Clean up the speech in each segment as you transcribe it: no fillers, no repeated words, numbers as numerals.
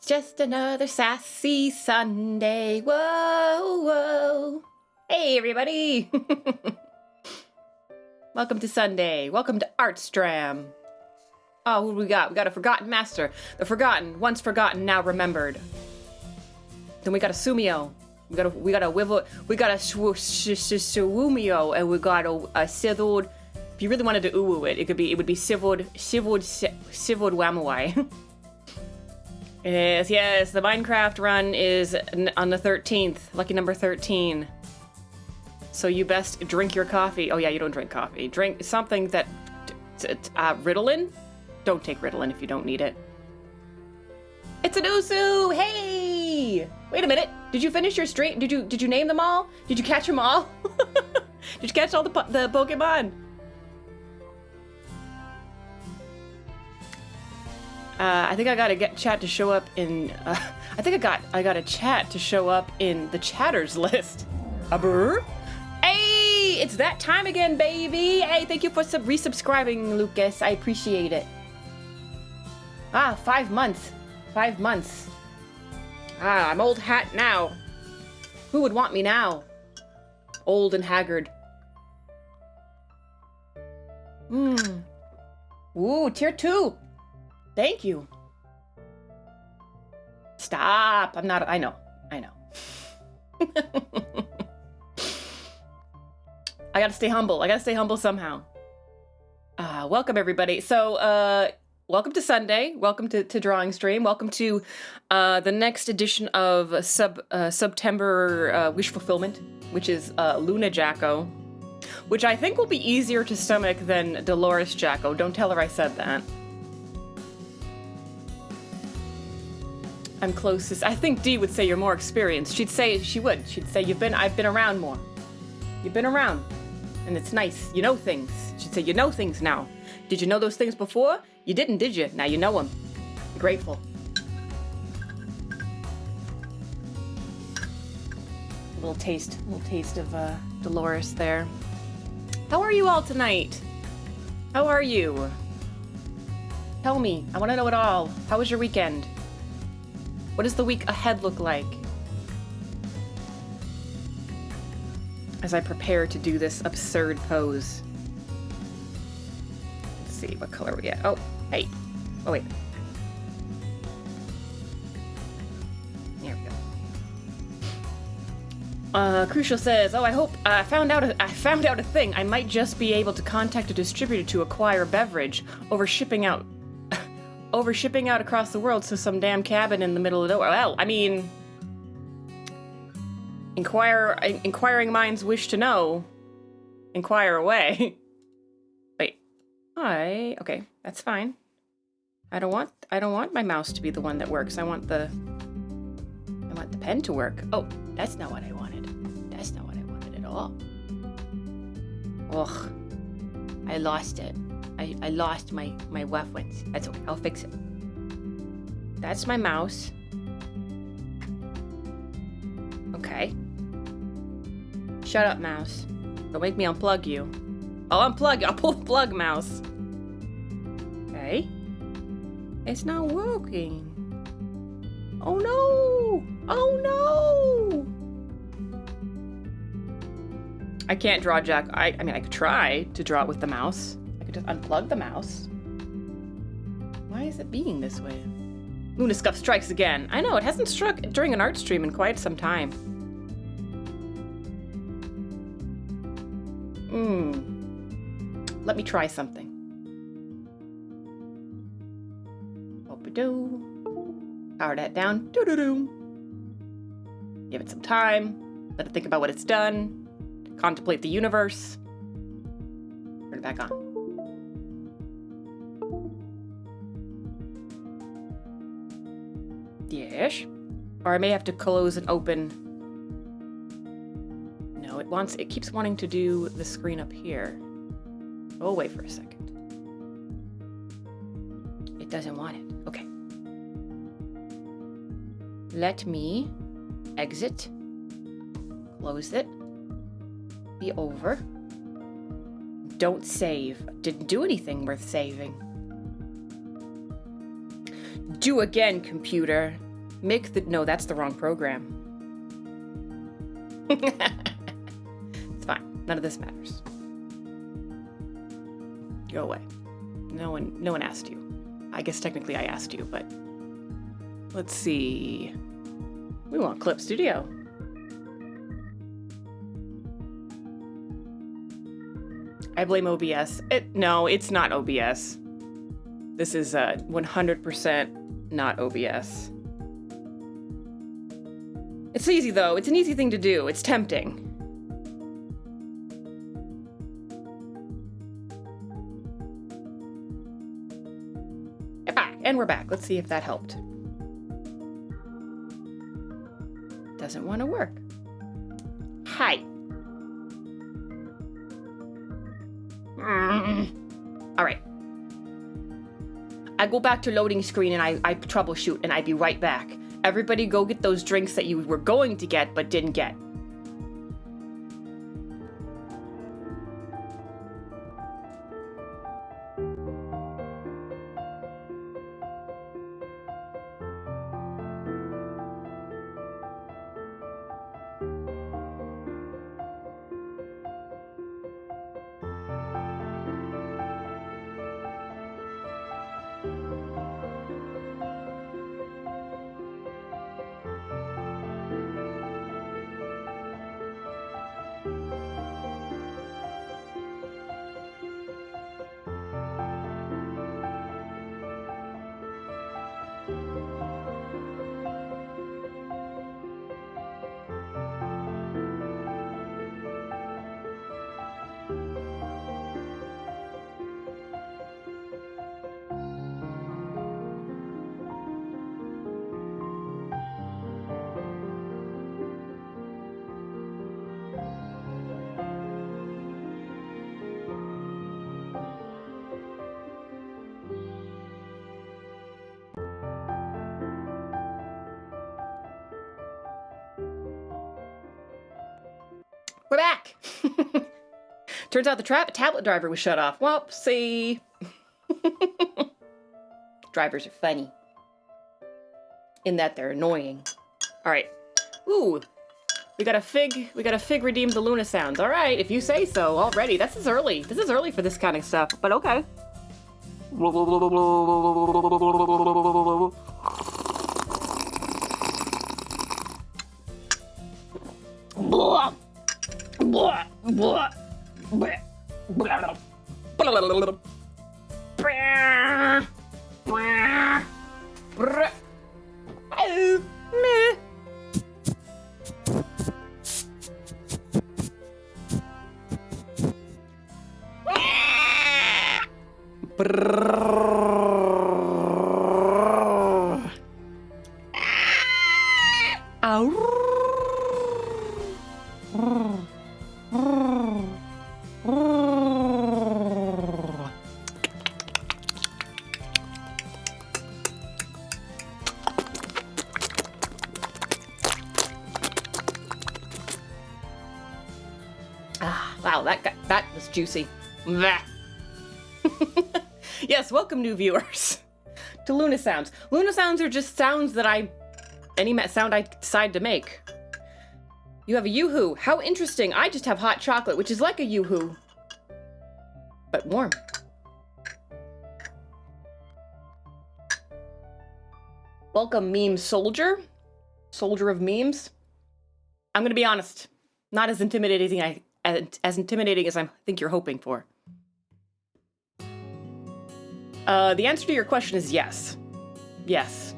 just another sassy Sunday. Whoa, whoa. Hey, everybody. Welcome to Sunday. Welcome to Artstram. Oh, who do we got? We got a Forgotten Master. The Forgotten, once forgotten, now remembered. Then we got a Sumio. We got a Swumio, and we got a Sizzled. If you really wanted to ooh it would be Sizzled Wamawai. Yes, the Minecraft run is on the 13th, lucky number 13. So you best drink your coffee. Oh yeah, you don't drink coffee. Drink something that, Ritalin? Don't take Ritalin if you don't need it. It's an Usu! Hey! Wait a minute. Did you finish your stream? Did you name them all? Did you catch them all? Did you catch all the Pokemon? I think I got a chat to show up in. I think I got a chat to show up in the chatters list. Hey, it's that time again, baby. Hey, thank you for resubscribing, Lucas. I appreciate it. 5 months. 5 months. I'm old hat now. Who would want me now? Old and haggard. Ooh, tier 2. Thank you. Stop. I'm not. I know. I gotta stay humble. I gotta stay humble somehow. Welcome, everybody. So, welcome to Sunday. Welcome to Drawing Stream. Welcome to the next edition of September Wish Fulfillment, which is Luna Jacko, which I think will be easier to stomach than Dolores Jacko. Don't tell her I said that. I'm closest. I think Dee would say you're more experienced. She'd say I've been around more. You've been around. And it's nice. You know things. She'd say, you know things now. Did you know those things before? You didn't, did you? Now you know them. Be grateful. A little taste of Dolores there. How are you all tonight? How are you? Tell me. I want to know it all. How was your weekend? What does the week ahead look like? As I prepare to do this absurd pose. Let's see, what color we get? Oh, hey. Oh, wait. There we go. Crucial says, oh, I hope I found out a thing. I might just be able to contact a distributor to acquire beverage over shipping out across the world to some damn cabin in the middle of nowhere. Well, I mean, inquiring minds wish to know. Inquire away. Wait. Okay, that's fine. I don't want my mouse to be the one that works. I want the pen to work. Oh, that's not what I wanted. That's not what I wanted at all. Ugh. I lost it. I lost my weapons. That's okay. I'll fix it. That's my mouse. Okay. Shut up, mouse. Don't make me unplug you. I'll unplug you. I'll pull the plug, mouse. Okay. It's not working. Oh no! Oh no! I can't draw Jack. I mean, I could try to draw it with the mouse. I could just unplug the mouse. Why is it being this way? Luna Scuff strikes again. I know, it hasn't struck during an art stream in quite some time. Let me try something. Opa-doo. Power that down. Doo-doo-doo. Give it some time. Let it think about what it's done. Contemplate the universe. Turn it back on. Yes. Or I may have to close and open. No, it keeps wanting to do the screen up here. Oh, wait for a second. It doesn't want it. Okay. Let me exit. Close it. Be over. Don't save. Didn't do anything worth saving. Do again, computer. No, that's the wrong program. It's fine. None of this matters. Go away. No one asked you. I guess technically I asked you, but let's see. We want Clip Studio. I blame OBS. No, it's not OBS. This is 100% not OBS. It's easy though. It's an easy thing to do. It's tempting. And we're back. Let's see if that helped. Doesn't want to work. Hi. All right. I go back to loading screen and I troubleshoot and I'd be right back. Everybody go get those drinks that you were going to get but didn't get. We're back! Turns out the tablet driver was shut off. Whoopsie! Drivers are funny. In that they're annoying. Alright. Ooh! We got a fig redeem the Luna sounds. Alright, if you say so already. This is early. This is early for this kind of stuff, but okay. Blah. Blah, blah, blah, blah, blah, Wow, that was juicy. Yes, welcome new viewers to Luna Sounds. Luna Sounds are just sounds that any sound I decide to make. You have a yoo-hoo. How interesting. I just have hot chocolate, which is like a yoo-hoo, but warm. Welcome, meme soldier. Soldier of memes. I'm gonna be honest, not as intimidating as I think you're hoping for. The answer to your question is yes. Yes.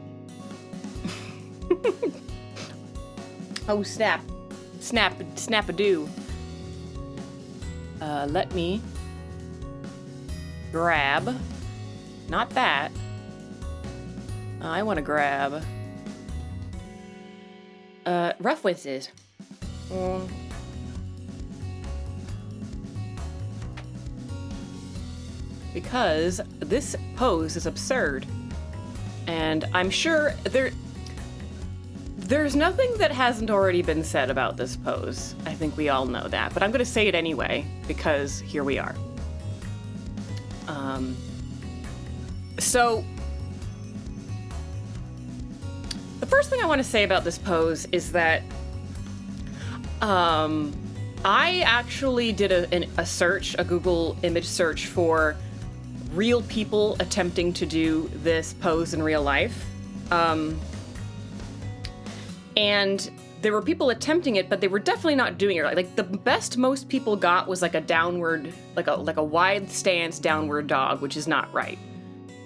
Oh, snap. Snap-a-doo. Let me grab, not that. I want to grab, rough whizzes. Because this pose is absurd. And I'm sure there's nothing that hasn't already been said about this pose. I think we all know that, but I'm gonna say it anyway, because here we are. So, the first thing I want to say about this pose is that I actually did a search, a Google image search for real people attempting to do this pose in real life. And there were people attempting it, but they were definitely not doing it right. Like the best most people got was like a downward, like a wide stance downward dog, which is not right.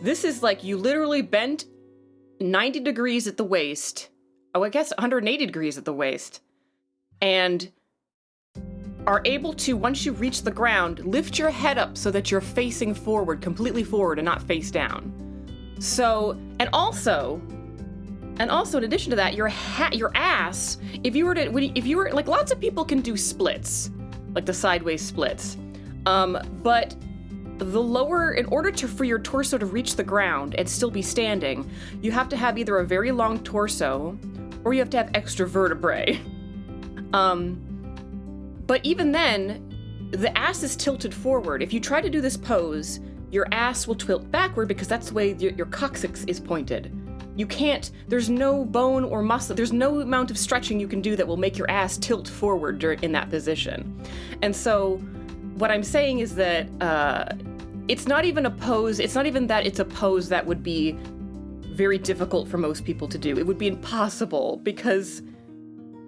This is like you literally bent 90 degrees at the waist. Oh, I guess 180 degrees at the waist. And are able to, once you reach the ground, lift your head up so that you're facing forward, completely forward and not face down. So, and also in addition to that, your ass, if you were like lots of people can do splits, like the sideways splits. But the lower, in order for your torso to reach the ground and still be standing, you have to have either a very long torso or you have to have extra vertebrae. But even then, the ass is tilted forward. If you try to do this pose, your ass will tilt backward because that's the way your coccyx is pointed. You can't, there's no bone or muscle, there's no amount of stretching you can do that will make your ass tilt forward in that position. And so what I'm saying is that it's not even a pose, it's not even that it's a pose that would be very difficult for most people to do. It would be impossible because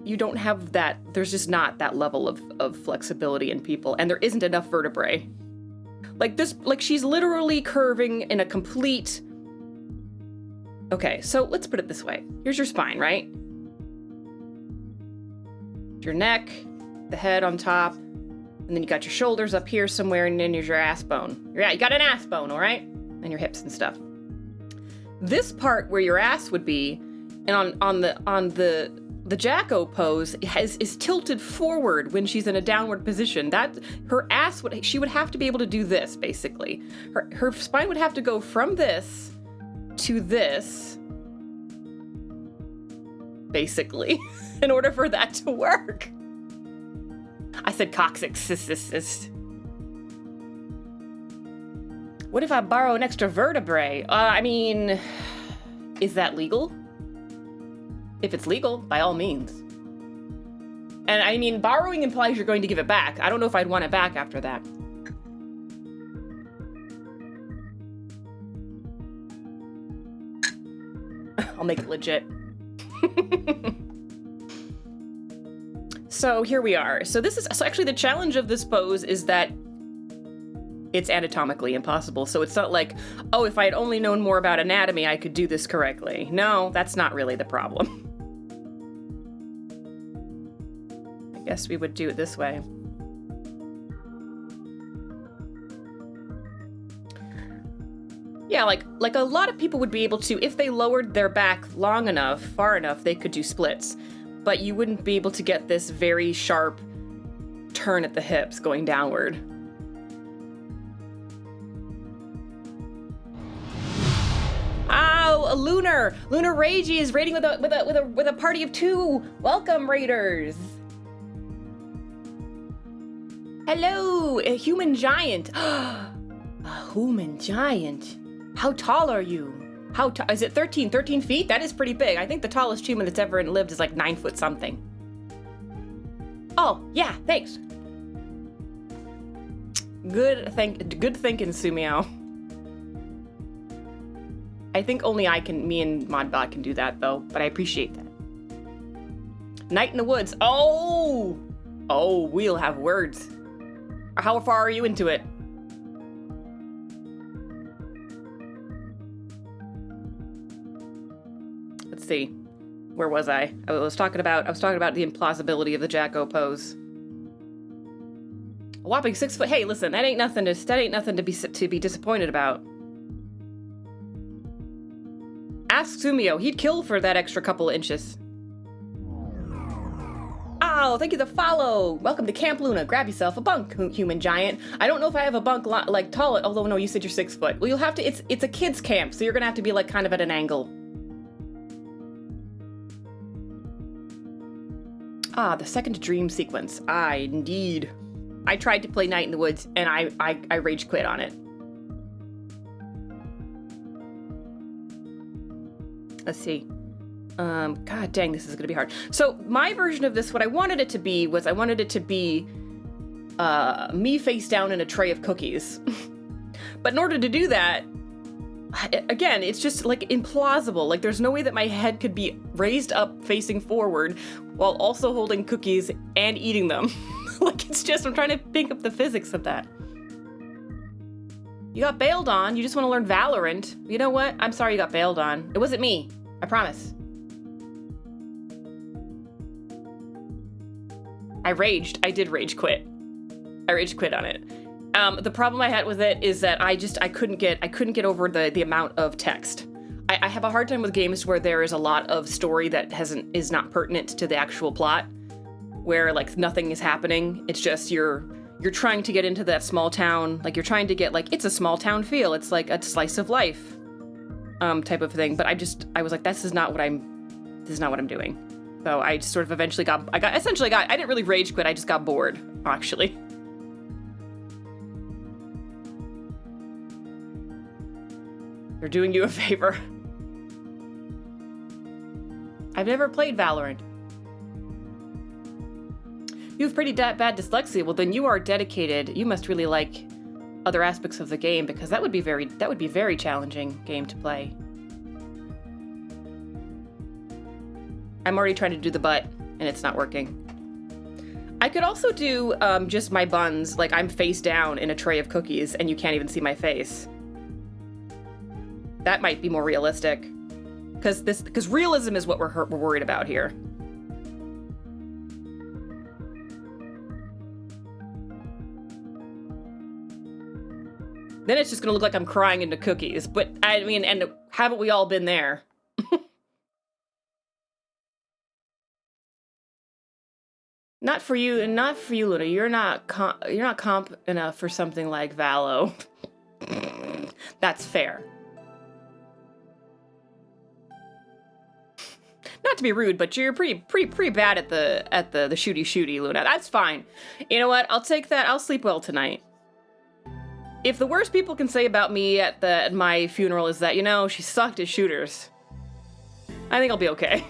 you don't have that, there's just not that level of flexibility in people, and there isn't enough vertebrae. Like this, like she's literally curving in a complete... Okay, so let's put it this way. Here's your spine, right? Your neck, the head on top, and then you got your shoulders up here somewhere, and then there's your ass bone. Yeah, you got an ass bone, all right? And your hips and stuff. This part where your ass would be, and on the Jacko pose is tilted forward when she's in a downward position. That her ass she would have to be able to do this basically. Her spine would have to go from this to this, basically, in order for that to work. I said coccyx. What if I borrow an extra vertebrae? I mean, is that legal? If it's legal, by all means. And I mean, borrowing implies you're going to give it back. I don't know if I'd want it back after that. I'll make it legit. So here we are. So actually the challenge of this pose is that it's anatomically impossible. So it's not like, oh, if I had only known more about anatomy, I could do this correctly. No, that's not really the problem. I guess we would do it this way. Yeah, like a lot of people would be able to, if they lowered their back long enough, far enough, they could do splits. But you wouldn't be able to get this very sharp turn at the hips going downward. Oh, a Lunar Ragey is raiding with a party of 2. Welcome, raiders. Hello, a human giant. A human giant. How tall are you? Is it 13 feet? That is pretty big. I think the tallest human that's ever lived is like 9 foot something. Oh, yeah, thanks. Good thinking, Sumiao. I think only me and Modbot can do that though, but I appreciate that. Night in the woods. Oh, we'll have words. How far are you into it? Let's see. Where was I? I was talking about the implausibility of the Jacko pose. A whopping 6 foot. Hey, listen, that ain't nothing to be disappointed about. Ask Sumio. He'd kill for that extra couple of inches. Oh, thank you for the follow. Welcome to Camp Luna. Grab yourself a bunk, human giant. I don't know if I have a bunk like tall, although no, you said you're 6 foot. Well, you'll have to, it's a kid's camp, so you're gonna have to be like kind of at an angle. Ah, the second dream sequence. Indeed. I tried to play Night in the Woods, and I rage quit on it. Let's see. God dang, this is gonna be hard. So my version of this, what I wanted it to be was I wanted it to be me face down in a tray of cookies. But in order to do that, again, it's just like implausible. Like there's no way that my head could be raised up facing forward while also holding cookies and eating them. Like it's just, I'm trying to think of the physics of that. You got bailed on. You just want to learn Valorant. You know what? I'm sorry you got bailed on. It wasn't me. I promise. I raged. I did rage quit. I rage quit on it. The problem I had with it is that I couldn't get over the amount of text. I have a hard time with games where there is a lot of story that is not pertinent to the actual plot, where like nothing is happening. It's just you're trying to get into that small town, like you're trying to get like it's a small town feel. It's like a slice of life, type of thing. But I was like, this is not what I'm doing. So I just sort of eventually I didn't really rage quit. I just got bored, actually. They're doing you a favor. I've never played Valorant. You have pretty bad dyslexia. Well, then you are dedicated. You must really like other aspects of the game, because that would be very challenging game to play. I'm already trying to do the butt, and it's not working. I could also do just my buns, like I'm face down in a tray of cookies, and you can't even see my face. That might be more realistic, because realism is what we're worried about here. Then it's just gonna look like I'm crying into cookies. But I mean, and haven't we all been there? Not for you, Luna. You're not comp enough for something like Valo. That's fair. Not to be rude, but you're pretty bad at the shooty, Luna. That's fine. You know what? I'll take that. I'll sleep well tonight. If the worst people can say about me at my funeral is that, you know, she sucked at shooters, I think I'll be okay.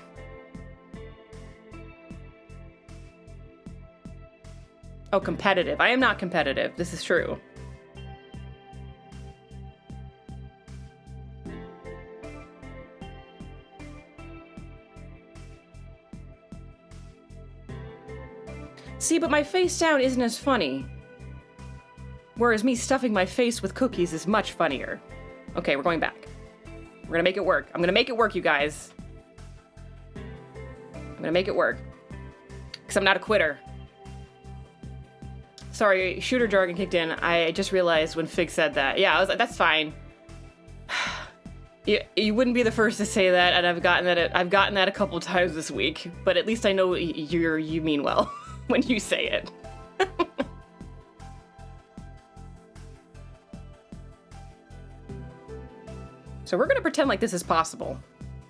Oh, competitive. I am not competitive. This is true. See, but my face down isn't as funny. Whereas me stuffing my face with cookies is much funnier. Okay, we're going back. We're gonna make it work. I'm gonna make it work, you guys. I'm gonna make it work. Because I'm not a quitter. Sorry, shooter jargon kicked in. I just realized when Fig said that. Yeah, I was like, that's fine. You wouldn't be the first to say that, and I've gotten that a couple times this week. But at least I know you mean well when you say it. So we're gonna pretend like this is possible.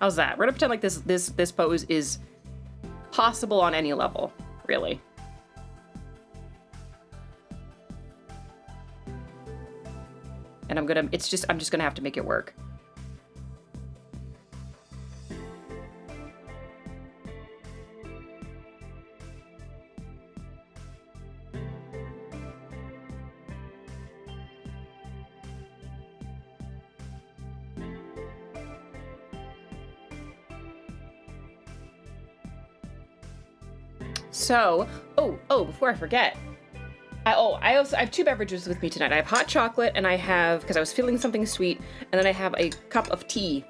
How's that? We're gonna pretend like this pose is possible on any level, really. And I'm just gonna have to make it work. So, before I forget, I have two beverages with me tonight. I have hot chocolate, and I have, because I was feeling something sweet, and then I have a cup of tea.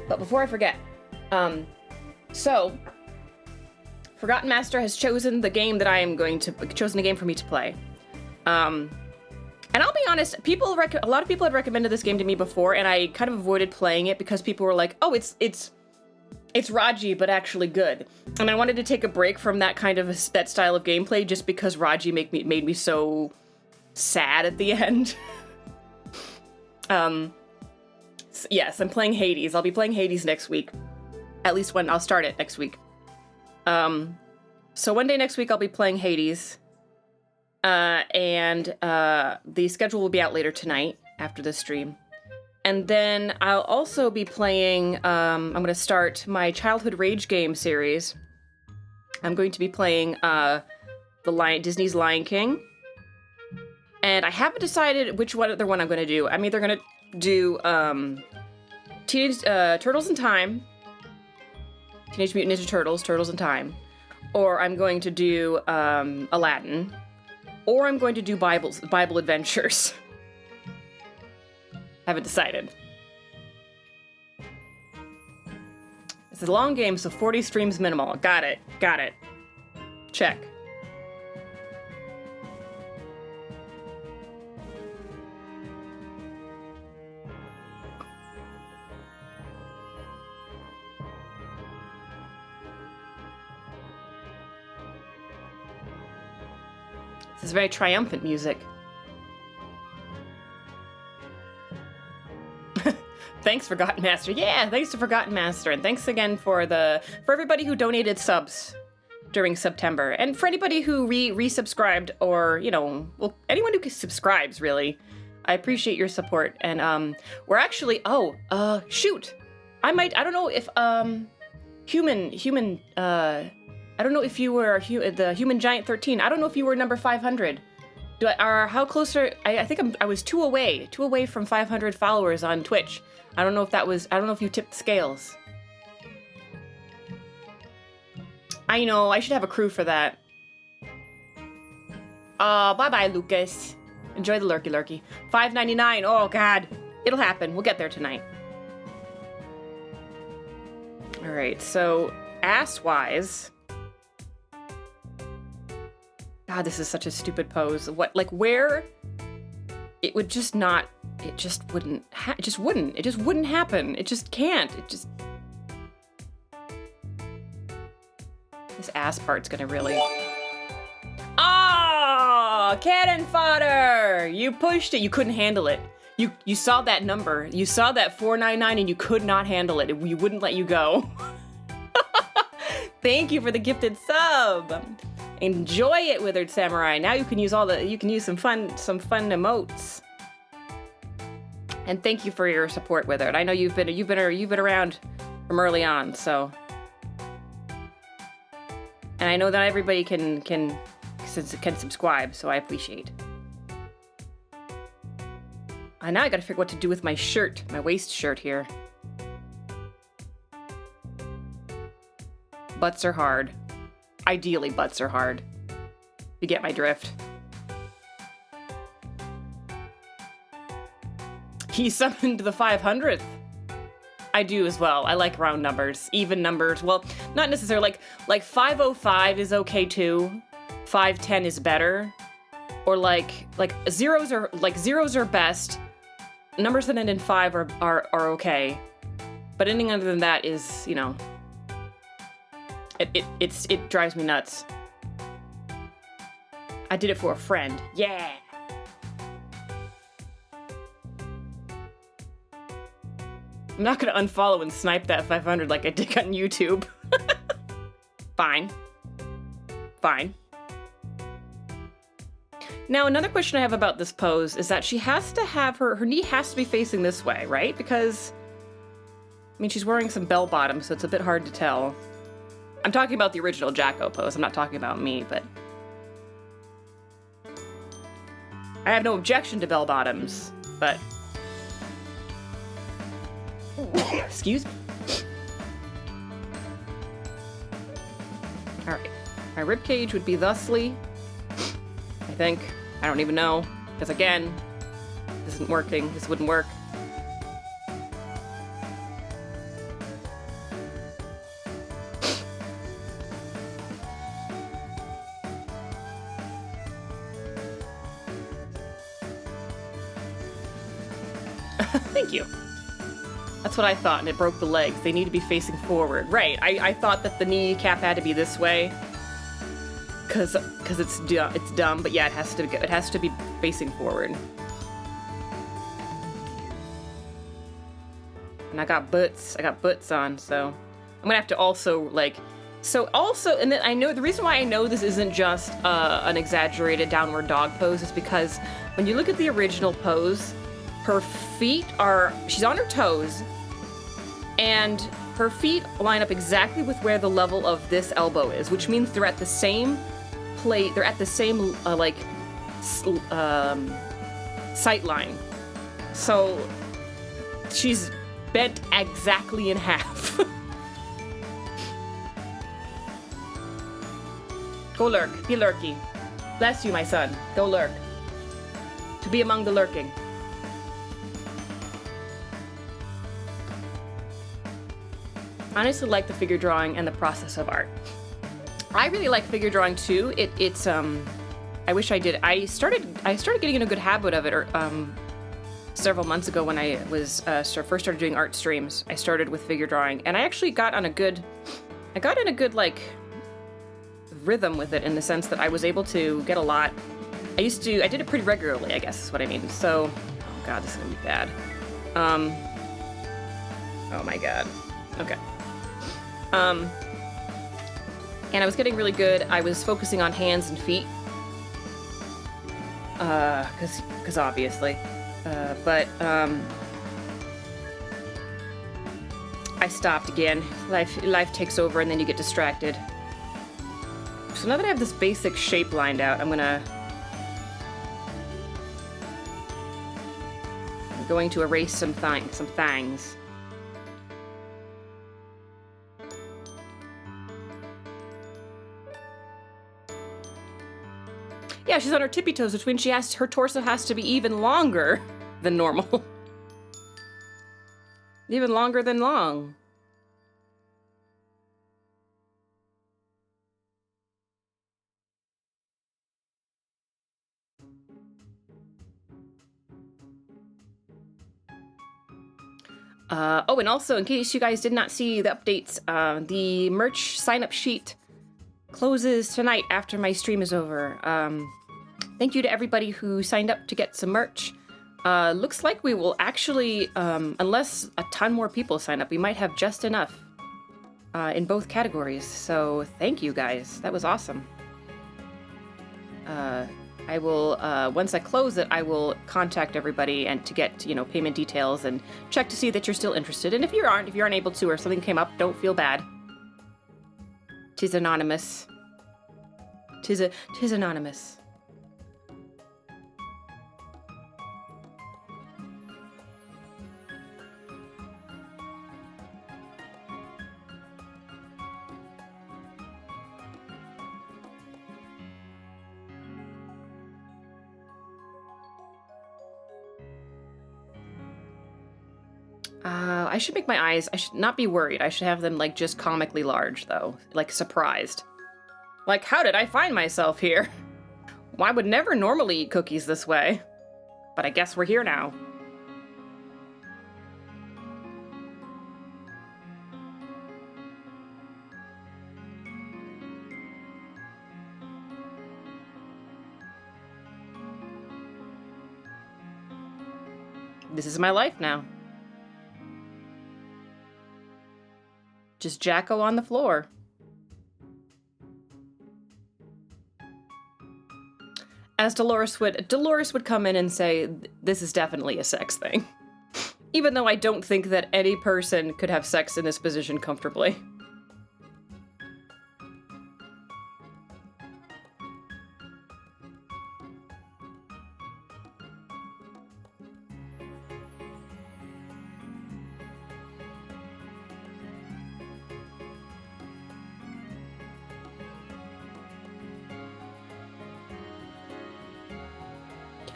But before I forget, so Forgotten Master has chosen the game that chosen a game for me to play. And I'll be honest, a lot of people had recommended this game to me before, and I kind of avoided playing it because people were like, "Oh, it's Raji, but actually good." And I wanted to take a break from that that style of gameplay, just because Raji made me so sad at the end. Yes, I'm playing Hades. I'll be playing Hades next week. At least I'll start it next week. So one day next week I'll be playing Hades. And the schedule will be out later tonight after the stream. And then I'll also be playing, I'm going to start my Childhood Rage game series. I'm going to be playing Disney's Lion King. And I haven't decided which other one I'm going to do. I'm either going to do Teenage Turtles in Time, Teenage Mutant Ninja Turtles, Turtles in Time, or I'm going to do Aladdin, or I'm going to do Bible Adventures. Haven't decided. It's a long game, so 40 streams minimal. Got it. Check. This is very triumphant music. Thanks, Forgotten Master. Yeah, thanks to Forgotten Master, and thanks again for everybody who donated subs during September, and for anybody who resubscribed, or anyone who subscribes, really. I appreciate your support, and we're actually shoot, I don't know if human I don't know if you were the Human Giant 13. I don't know if you were number 500. How close are I think I was two away from 500 followers on Twitch. I don't know if you tipped the scales. I know, I should have a crew for that. Bye-bye, Lucas. Enjoy the lurky. $5.99. Oh, God. It'll happen. We'll get there tonight. All right, so ass-wise... God, this is such a stupid pose. Where... It would just not... It just wouldn't... It just wouldn't happen. It just can't. This ass part's gonna really... Oh! Cannon fodder! You pushed it. You couldn't handle it. You saw that number. You saw that 499 and you could not handle it. We wouldn't let you go. Thank you for the gifted sub. Enjoy it, Withered Samurai. Now you can use some fun emotes. And thank you for your support, Withered. I know you've been around from early on, so. And I know that everybody can subscribe, so I appreciate. And now I gotta figure what to do with my shirt, my waist shirt here. Butts are hard. Ideally, butts are hard. You get my drift. He summoned the 500th. I do as well. I like round numbers, even numbers. Well, not necessarily. Like 505 is okay too. 510 is better. Or like zeros are best. Numbers that end in 5 are okay. But anything other than that is, it drives me nuts. I did it for a friend. Yeah. I'm not gonna unfollow and snipe that 500 like I did on YouTube. Fine. Now, another question I have about this pose is that she has to have her knee has to be facing this way, right? Because, she's wearing some bell bottoms, so it's a bit hard to tell. I'm talking about the original Jacko pose. I'm not talking about me, but... I have no objection to bell bottoms, but... Excuse me. Alright. My ribcage would be thusly. I think. I don't even know. Because again, this isn't working. This wouldn't work. Thank you. That's what I thought, and it broke the legs. They need to be facing forward. Right, I thought that the kneecap had to be this way. Because it's dumb, but yeah, it has to be facing forward. And I got boots on, so... I'm gonna have to also, So also, and then I know the reason why I know this isn't just an exaggerated downward dog pose is because when you look at the original pose, her feet are, she's on her toes, and her feet line up exactly with where the level of this elbow is, which means they're at the same plate, they're at the same, sight line. So she's bent exactly in half. Go lurk. Be lurky. Bless you, my son. Go lurk. To be among the lurking. I honestly like the figure drawing and the process of art. I really like figure drawing too. It's I wish I did. I started getting in a good habit of it several months ago when I was first started doing art streams. I started with figure drawing, and I actually got in a good like rhythm with it, in the sense that I was able to get a lot. I did it pretty regularly, I guess is what I mean. So, oh god, this is gonna be bad. Oh my god. Okay. And I was getting really good. I was focusing on hands and feet. Cause obviously. But I stopped again. Life takes over and then you get distracted. So now that I have this basic shape lined out, I'm going to erase some things. Yeah, she's on her tippy toes, which means her torso has to be even longer than normal. Even longer than long. Oh, and also, in case you guys did not see the updates, the merch sign-up sheet closes tonight after my stream is over. Thank you to everybody who signed up to get some merch. Looks like we will actually, unless a ton more people sign up, we might have just enough in both categories. So thank you guys. That was awesome. I will, once I close it, I will contact everybody and to get, payment details and check to see that you're still interested. And if you aren't able to, or something came up, don't feel bad. 'Tis anonymous. 'Tis anonymous. I should make my eyes, I should not be worried. I should have them, like, just comically large, though. Like, surprised. Like, how did I find myself here? Well, I would never normally eat cookies this way. But I guess we're here now. This is my life now. Just Jacko on the floor. As Dolores would come in and say, this is definitely a sex thing. Even though I don't think that any person could have sex in this position comfortably.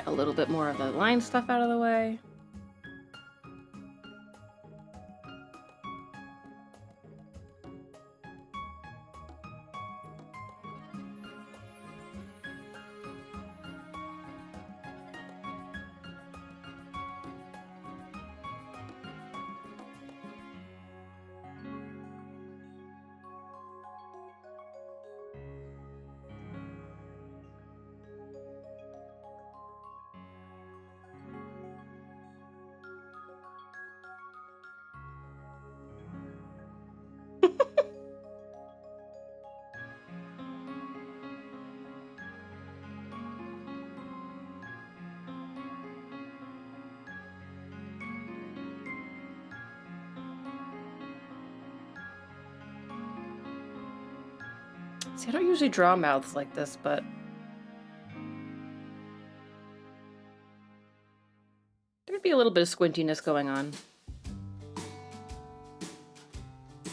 A little bit more of the line stuff out of the way. See, I don't usually draw mouths like this, but... there'd be a little bit of squintiness going on.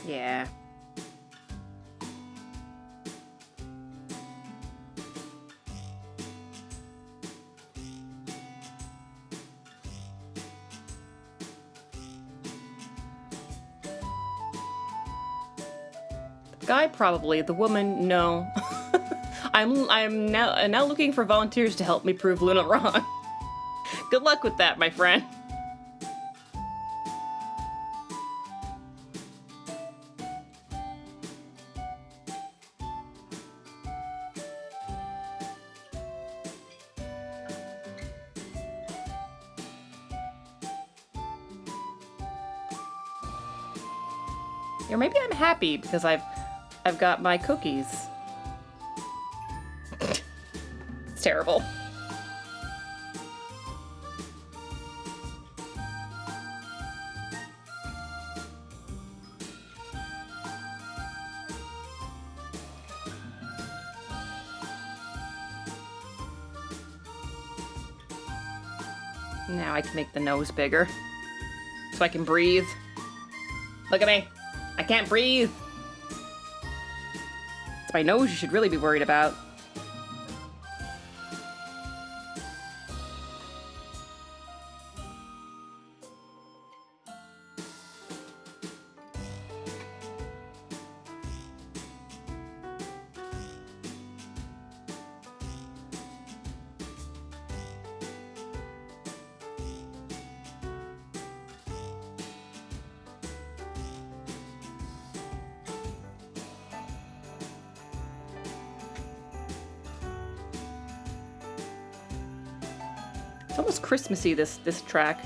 Yeah. The guy probably, the woman, no. I'm now looking for volunteers to help me prove Luna wrong. Good luck with that, my friend. Or maybe I'm happy because I've got my cookies. It's terrible. Now I can make the nose bigger so I can breathe. Look at me. I can't breathe. It's my nose you should really be worried about. It's almost Christmassy, this track.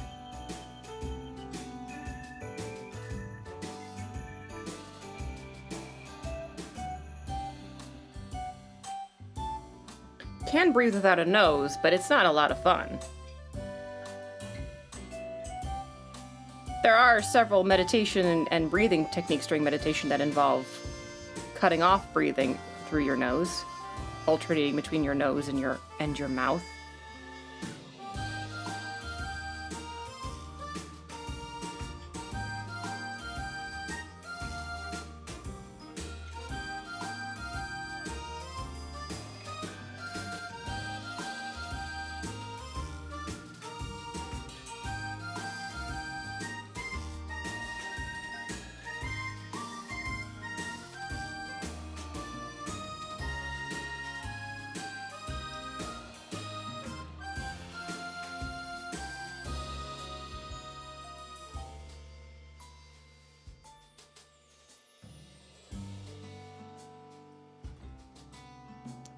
Can breathe without a nose, but it's not a lot of fun. There are several meditation and breathing techniques during meditation that involve cutting off breathing through your nose, alternating between your nose and your mouth.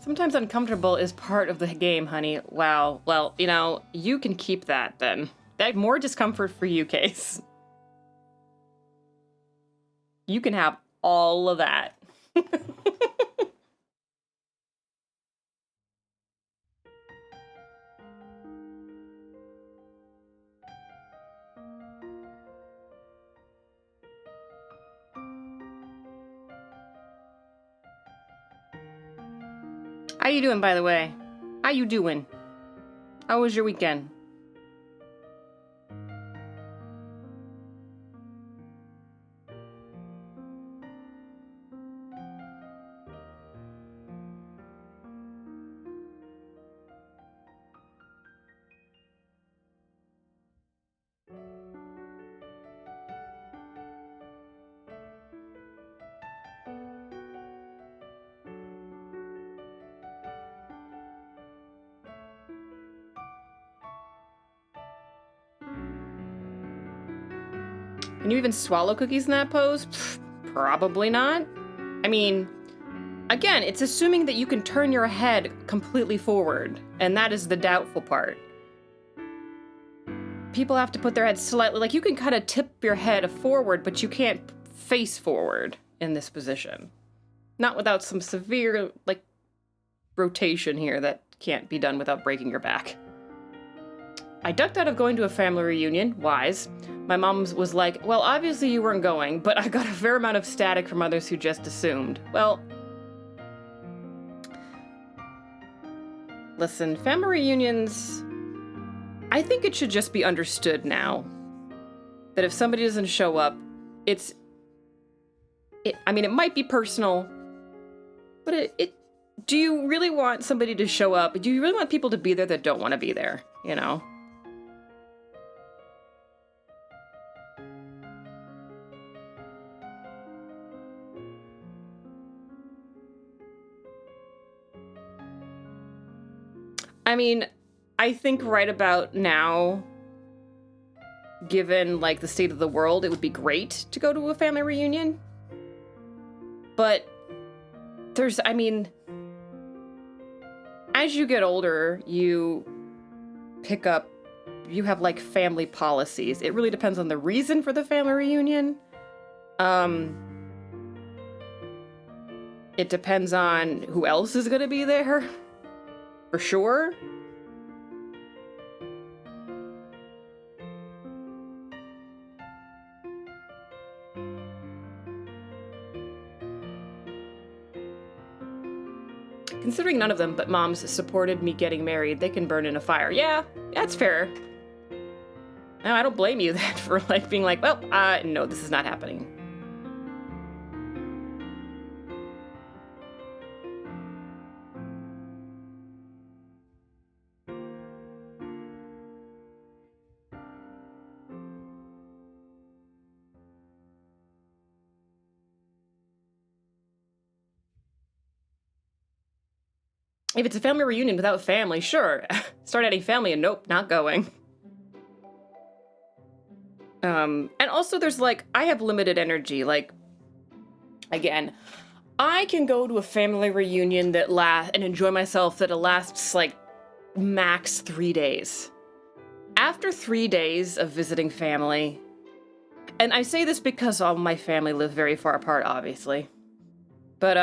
Sometimes uncomfortable is part of the game, honey. Wow. Well, you know, you can keep that then. That more discomfort for you, Case. You can have all of that. How you doing, by the way? How you doing? How was your weekend? Can you even swallow cookies in that pose? Pfft, probably not. I mean, again, it's assuming that you can turn your head completely forward, and that is the doubtful part. People have to put their head slightly, like you can kind of tip your head forward, but you can't face forward in this position. Not without some severe, like, rotation here that can't be done without breaking your back. I ducked out of going to a family reunion, wise. My mom was like, well, obviously you weren't going, but I got a fair amount of static from others who just assumed. Well, Listen, family reunions, I think it should just be understood now that if somebody doesn't show up, I mean, it might be personal, but do you really want somebody to show up? Do you really want people to be there that don't want to be there, you know? I mean, I think right about now, given, like, the state of the world, it would be great to go to a family reunion. But I mean, as you get older, you have, like, family policies. It really depends on the reason for the family reunion. It depends on who else is gonna be there. For sure. Considering none of them but moms supported me getting married, they can burn in a fire. Yeah, that's fair. No, I don't blame you then for, like, being like, well, no, this is not happening. If it's a family reunion without family, sure. Start adding family and nope, not going. And also there's, like, I have limited energy. Like, again, I can go to a family reunion and enjoy myself that lasts, like, max 3 days. After 3 days of visiting family, and I say this because all my family live very far apart, obviously. But,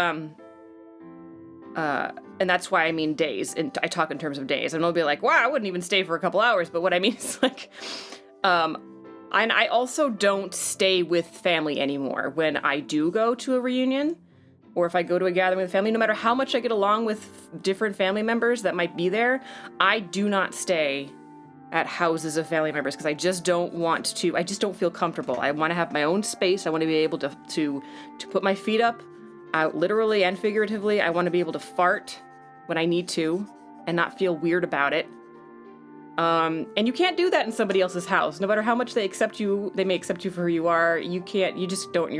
and that's why I mean days, and I talk in terms of days. And I'll be like, wow, I wouldn't even stay for a couple hours, but what I mean is, like, and I also don't stay with family anymore when I do go to a reunion, or if I go to a gathering with family, no matter how much I get along with different family members that might be there, I do not stay at houses of family members because I just don't feel comfortable. I want to have my own space. I want to be able to put my feet up, literally and figuratively. I want to be able to fart when I need to and not feel weird about it. And you can't do that in somebody else's house. No matter how much they may accept you for who you are, you're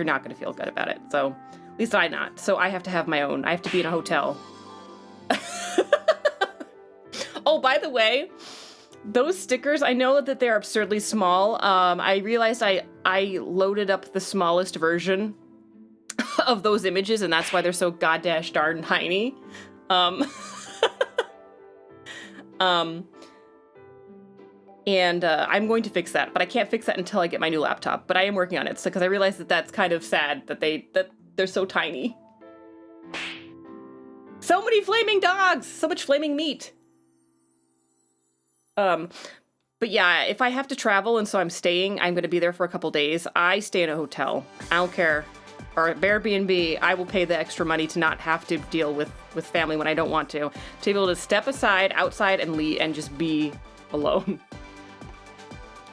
not going to feel good about it. So, at least I'm not. So I have to have my own. I have to be in a hotel. Oh, by the way, those stickers, I know that they're absurdly small. I realized I loaded up the smallest version of those images, and that's why they're so godash darn tiny. And I'm going to fix that, but I can't fix that until I get my new laptop. But I am working on it, because I realize that that's kind of sad that they're so tiny. So many flaming dogs! So much flaming meat! But yeah, if I have to travel and so I'm going to be there for a couple days, I stay in a hotel. I don't care. Or Airbnb, I will pay the extra money to not have to deal with family when I don't want to be able to step outside and leave and just be alone.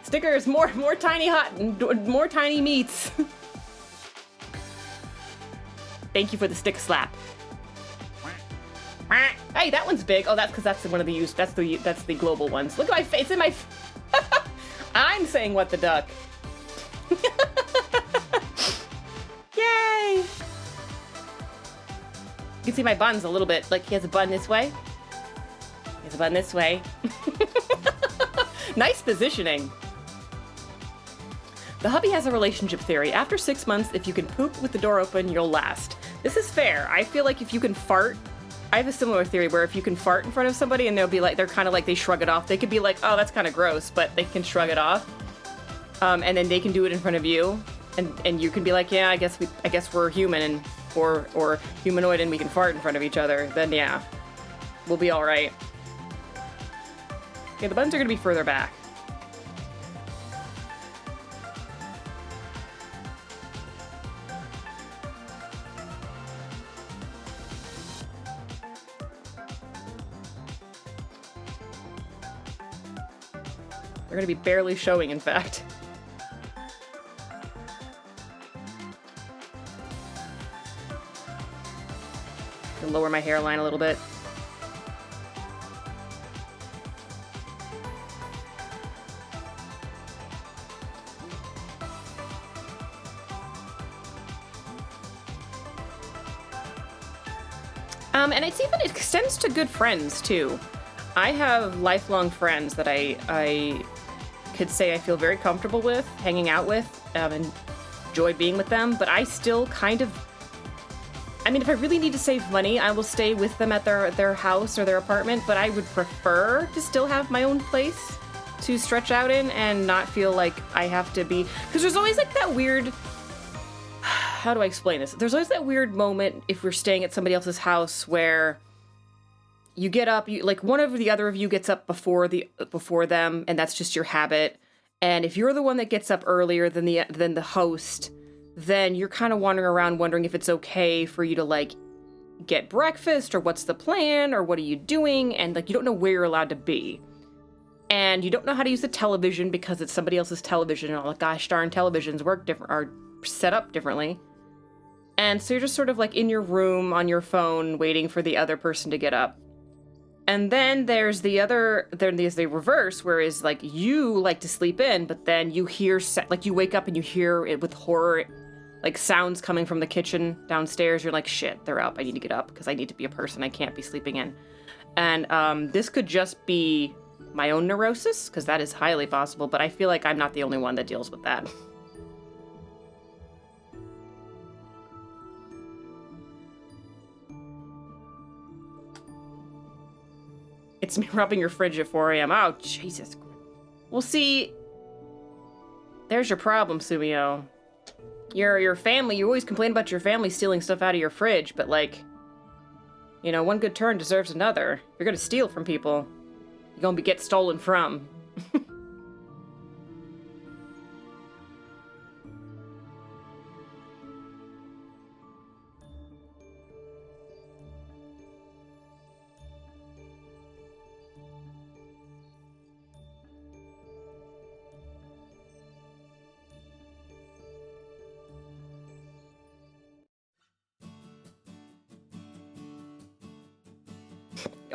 Stickers, more tiny meats. Thank you for the stick slap. Hey, that one's big. Oh, that's because that's one of the that's the global ones. Look at my face. In my. I'm saying what the duck. Yay! You can see my buns a little bit. Like, he has a bun this way. He has a bun this way. Nice positioning. The hubby has a relationship theory. After 6 months, if you can poop with the door open, you'll last. This is fair. I feel like if you can fart, I have a similar theory where if you can fart in front of somebody and they're kind of like, they shrug it off. They could be like, oh, that's kind of gross, but they can shrug it off. And then they can do it in front of you. And you can be like, yeah, I guess we're human or humanoid and we can fart in front of each other. Then yeah, we'll be all right. Okay, the buttons are gonna be further back. They're gonna be barely showing, in fact. I'll lower my hairline a little bit. And it extends to good friends, too. I have lifelong friends that I could say I feel very comfortable with, hanging out with, and enjoy being with them, but I still kind of... I mean, if I really need to save money, I will stay with them at their house or their apartment, but I would prefer to still have my own place to stretch out in and not feel like I have to be... Because there's always, like, that weird... How do I explain this? There's always that weird moment if we're staying at somebody else's house where you get up, like one of the other of you gets up before them, and that's just your habit. And if you're the one that gets up earlier than the host, then you're kind of wandering around wondering if it's okay for you to like get breakfast or what's the plan or what are you doing, and like you don't know where you're allowed to be. And you don't know how to use the television because it's somebody else's television, and all the gosh darn televisions work different, are set up differently. And so you're just sort of like in your room on your phone waiting for the other person to get up. And then there's the reverse, whereas like you like to sleep in, but then you hear, like you wake up and you hear it with horror, like sounds coming from the kitchen downstairs. You're like, shit, they're up. I need to get up because I need to be a person. I can't be sleeping in. And this could just be my own neurosis, because that is highly possible, but I feel like I'm not the only one that deals with that. It's me rubbing your fridge at 4 a.m. Oh, Jesus. Well, see, there's your problem, Sumio. Your family, you always complain about your family stealing stuff out of your fridge, but like, you know, one good turn deserves another. If you're gonna steal from people, you're gonna get stolen from.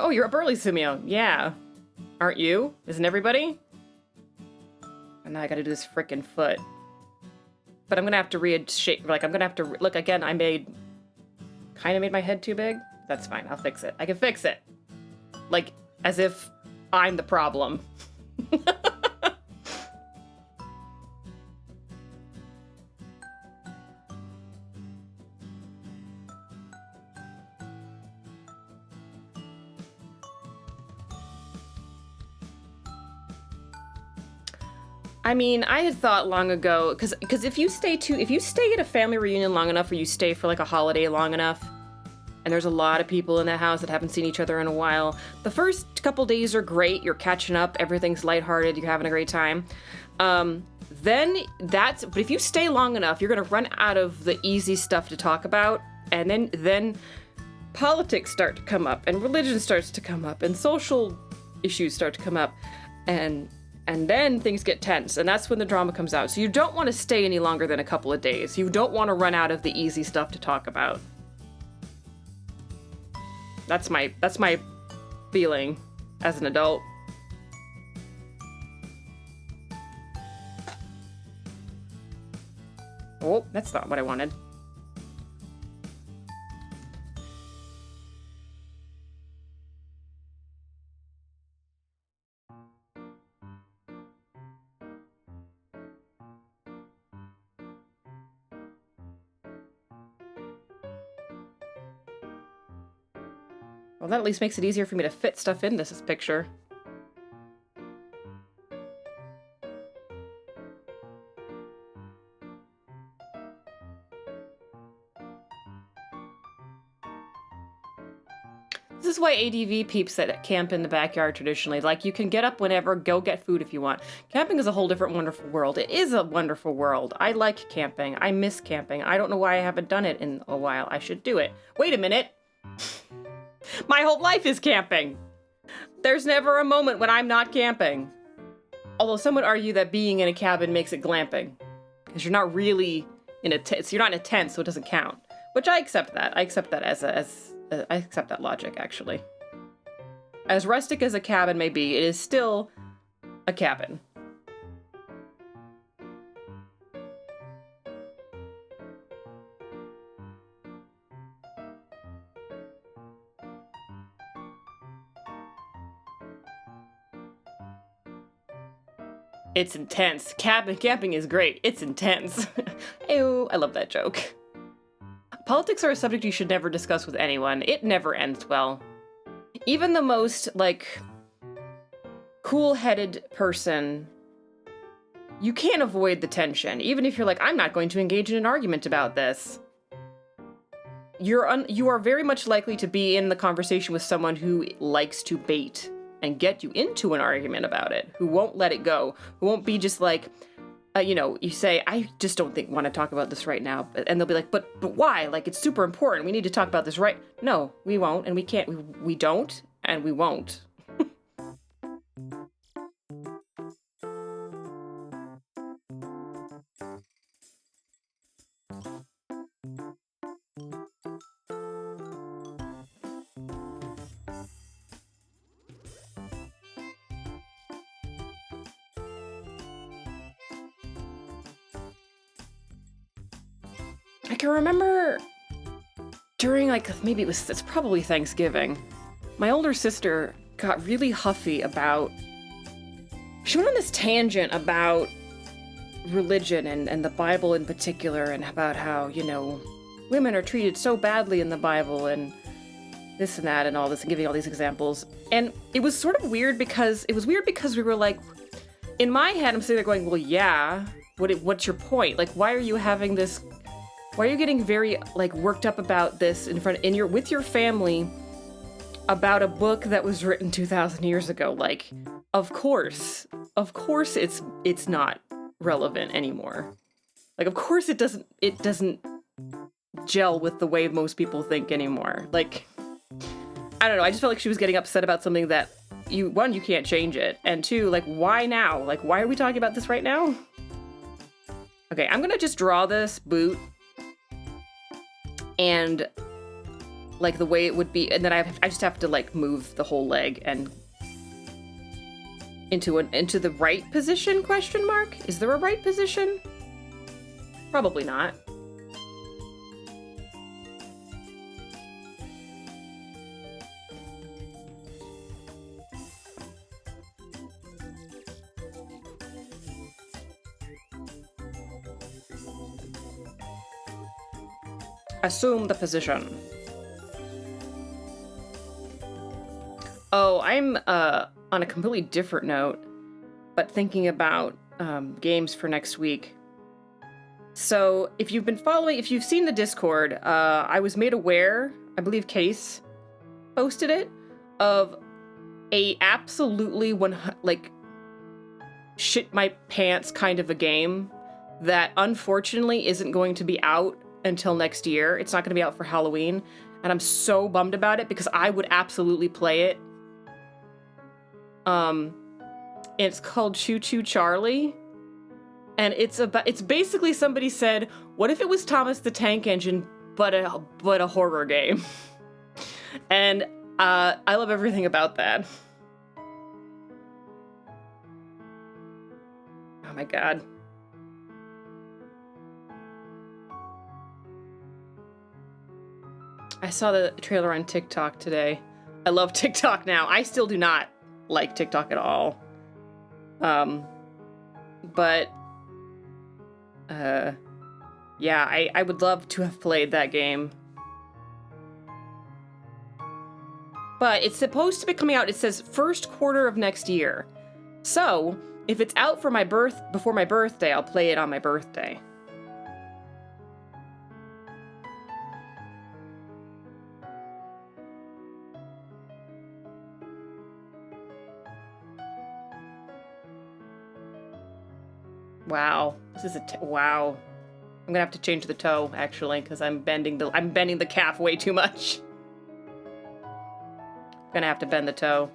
Oh, you're up early, Sumio. Yeah. Aren't you? Isn't everybody? And now I gotta do this frickin' foot. But I'm gonna have to reshape, like, I'm gonna have to, look, again, I kinda made my head too big. That's fine, I'll fix it. I can fix it. Like, as if I'm the problem. I mean, I had thought long ago, because if you stay at a family reunion long enough, or you stay for like a holiday long enough, and there's a lot of people in that house that haven't seen each other in a while, the first couple days are great, you're catching up, everything's lighthearted, you're having a great time. But if you stay long enough, you're gonna run out of the easy stuff to talk about, and then politics start to come up, and religion starts to come up, and social issues start to come up, and then things get tense, and that's when the drama comes out. So you don't want to stay any longer than a couple of days. You don't want to run out of the easy stuff to talk about. That's my feeling as an adult. Oh, that's not what I wanted. Well, that at least makes it easier for me to fit stuff in this picture. This is why ADV peeps that camp in the backyard traditionally. Like, you can get up whenever, go get food if you want. Camping is a whole different wonderful world. It is a wonderful world. I like camping. I miss camping. I don't know why I haven't done it in a while. I should do it. Wait a minute. My whole life is camping. There's never a moment when I'm not camping. Although some would argue that being in a cabin makes it glamping, because you're not really in a you're not in a tent, so it doesn't count. Which I accept that. I accept that I accept that logic, actually. As rustic as a cabin may be, it is still a cabin. It's intense. Camping is great. It's intense. Ew, I love that joke. Politics are a subject you should never discuss with anyone. It never ends well. Even the most, like, cool-headed person, you can't avoid the tension. Even if you're like, I'm not going to engage in an argument about this. You are very much likely to be in the conversation with someone who likes to bait and get you into an argument about it, who won't let it go, who won't be just like, you say, I just don't want to talk about this right now. And they'll be like, but why? Like, it's super important. We need to talk about this right. No, we won't. And we can't. We don't. And we won't. I can remember during, like, it's probably Thanksgiving, my older sister got really huffy about, she went on this tangent about religion and the Bible in particular, and about how, women are treated so badly in the Bible, and this and that and all this, and giving all these examples. And it was sort of weird because we were like, in my head, I'm sitting there going, well, yeah, what's your point? Like, why are you having this? Why are you getting very, like, worked up about this with your family about a book that was written 2,000 years ago? Like, of course it's not relevant anymore. Like, of course it doesn't gel with the way most people think anymore. Like, I don't know, I just felt like she was getting upset about something that you can't change it, and two, like, why now? Like, why are we talking about this right now? Okay, I'm gonna just draw this boot and, like, the way it would be, and then I just have to, like, move the whole leg and into the right position, question mark? Is there a right position? Probably not. Assume the position. Oh, I'm on a completely different note, but thinking about games for next week. So if you've seen the Discord, I was made aware, I believe Case posted it, of a absolutely shit my pants kind of a game that unfortunately isn't going to be out until next year. It's not going to be out for Halloween, and I'm so bummed about it because I would absolutely play it. It's called Choo Choo Charlie, and it's basically somebody said, what if it was Thomas the Tank Engine but a horror game? And I love everything about that. Oh my god. I saw the trailer on TikTok today. I love TikTok now. I still do not like TikTok at all. Yeah, I would love to have played that game. But it's supposed to be coming out, it says first quarter of next year. So, if it's out for before my birthday, I'll play it on my birthday. Wow, this is wow. I'm gonna have to change the toe actually, because I'm bending the calf way too much. Gonna have to bend the toe.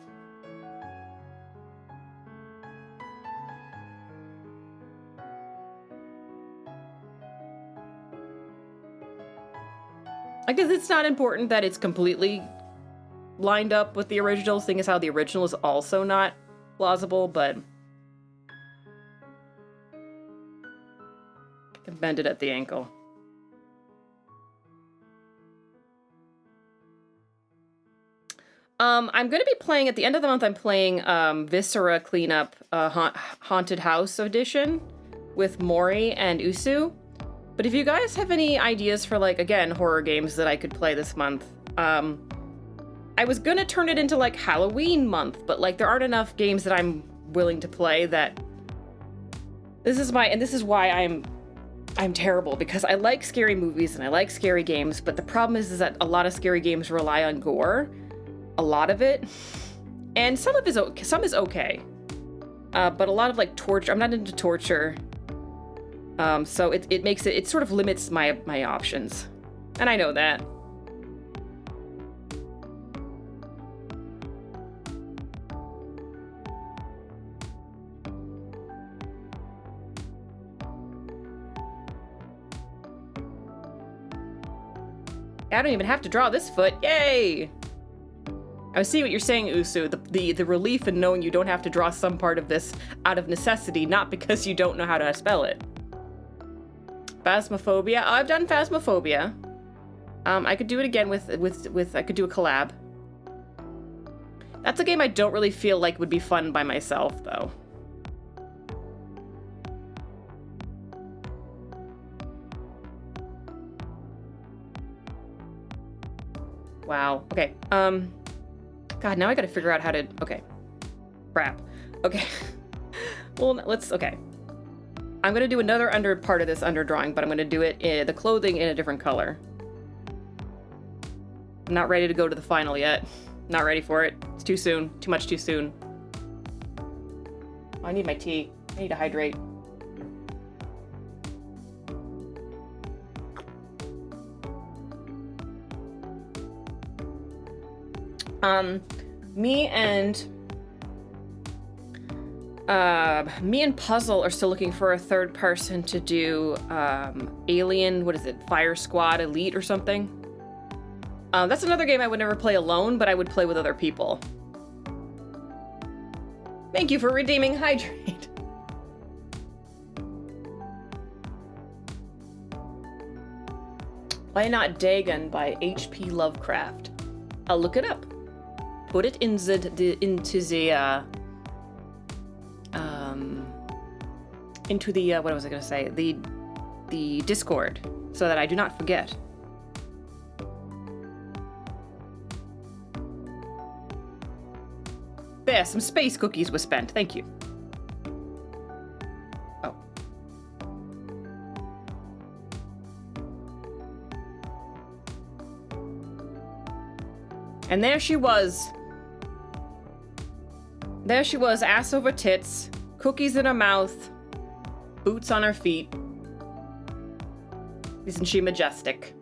I guess it's not important that it's completely lined up with the original, seeing as how the original is also not plausible, but I can bend it at the ankle. I'm going to be playing, at the end of the month, I'm playing Viscera Cleanup Haunted House Edition with Mori and Usu. But if you guys have any ideas for, like, again, horror games that I could play this month, I was going to turn it into, like, Halloween month, but, like, there aren't enough games that I'm willing to play that... This is why I'm terrible, because I like scary movies and I like scary games, but the problem is that a lot of scary games rely on gore. A lot of it, and some is okay, but a lot of like torture. I'm not into torture, so it sort of limits my options, and I know that. I don't even have to draw this foot. Yay! I see what you're saying, Usu. The relief in knowing you don't have to draw some part of this out of necessity, not because you don't know how to spell it. Phasmophobia. Oh, I've done Phasmophobia. I could do it again with I could do a collab. That's a game I don't really feel like would be fun by myself, though. Wow. Okay. God, now I gotta figure out how to... Okay. Crap. Okay. Well, okay. I'm gonna do another under part of this underdrawing, but I'm gonna do it in the clothing in a different color. I'm not ready to go to the final yet. Not ready for it. It's too soon. Too much too soon. I need my tea. I need to hydrate. Me and Puzzle are still looking for a third person to do Alien, what is it, Fire Squad Elite or something. That's another game I would never play alone, but I would play with other people. Thank you for redeeming Hydrate. Why Not Dagon by H.P. Lovecraft? I'll look it up. Put it into the what was I gonna say? The Discord, so that I do not forget. There, some space cookies were spent. Thank you. Oh. And there she was. There she was, ass over tits, cookies in her mouth, boots on her feet. Isn't she majestic?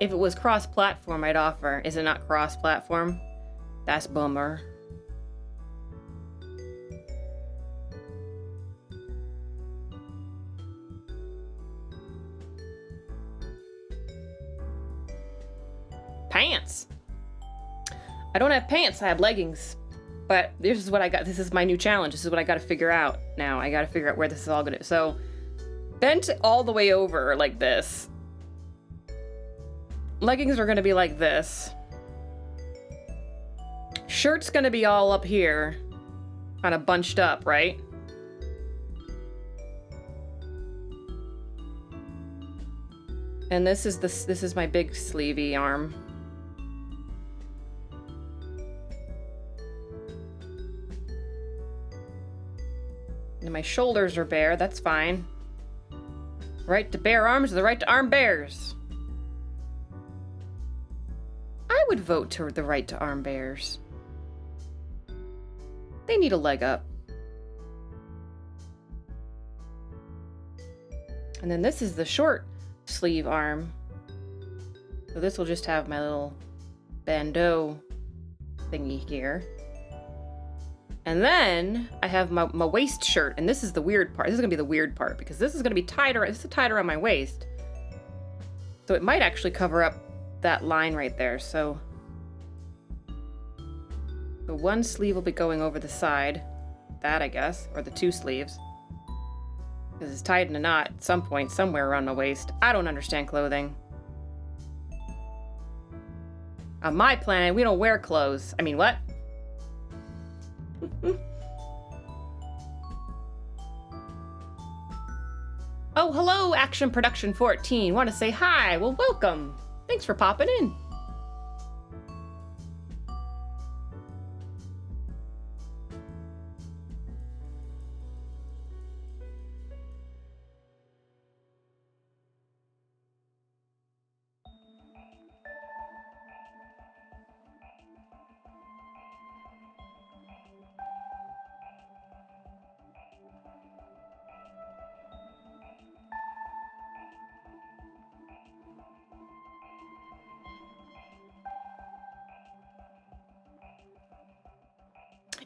If it was cross-platform, I'd offer. Is it not cross-platform? That's bummer. Pants! I don't have pants, I have leggings. But this is what I got. This is my new challenge. This is what I gotta figure out now. I gotta figure out where this is all gonna... So, bent all the way over like this. Leggings are gonna be like this. Shirt's gonna be all up here. Kind of bunched up, right? And this is my big sleevey arm. And my shoulders are bare, that's fine. Right to bare arms, the right to arm bears. I would vote to the right to arm bears. They need a leg up. And then this is the short sleeve arm. So this will just have my little bandeau thingy here. And then I have my waist shirt, and this is the weird part. This is gonna be the weird part because this is gonna be tied around. This is tied around my waist, so it might actually cover up that line right there. So the one sleeve will be going over the side, that I guess, or the two sleeves, because it's tied in a knot at some point somewhere around my waist. I don't understand clothing. On my planet, we don't wear clothes. I mean, what? Oh, hello, Action Production 14. Want to say hi? Well, welcome. Thanks for popping in.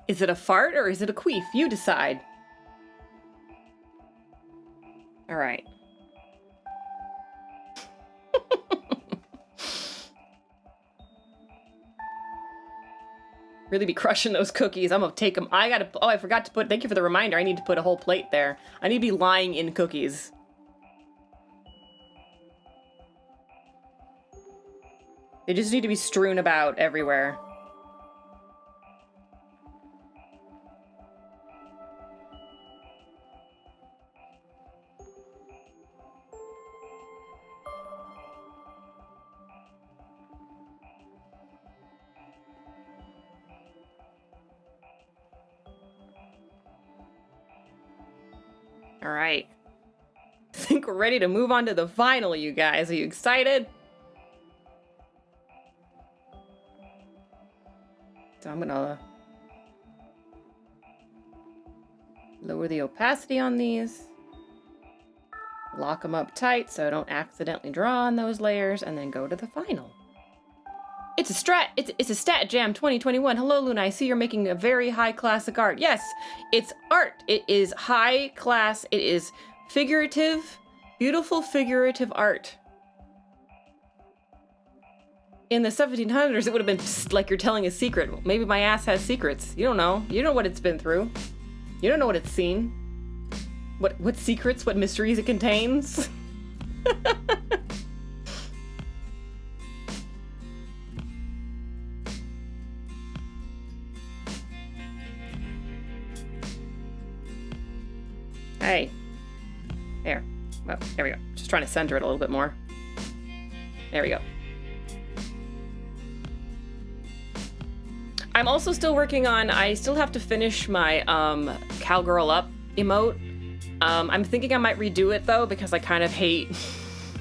Is it a fart or is it a queef? You decide. All right. Really be crushing those cookies. I'm gonna take them. Oh, I forgot to put, thank you for the reminder. I need to put a whole plate there. I need to be lying in cookies. They just need to be strewn about everywhere. All right. I think we're ready to move on to the final, you guys. Are you excited? So I'm gonna lower the opacity on these, lock them up tight so I don't accidentally draw on those layers, and then go to the final. It's a Stat Jam 2021. Hello, Luna. I see you're making a very high classic art. Yes, it's art. It is high class. It is figurative, beautiful figurative art. In the 1700s, it would have been just like you're telling a secret. Maybe my ass has secrets. You don't know. You don't know what it's been through. You don't know what it's seen. What secrets, what mysteries it contains. Hey. There. Well, there we go. Just trying to center it a little bit more. There we go. I'm also still working on, I still have to finish my Cowgirl Up emote. I'm thinking I might redo it though, because I kind of hate,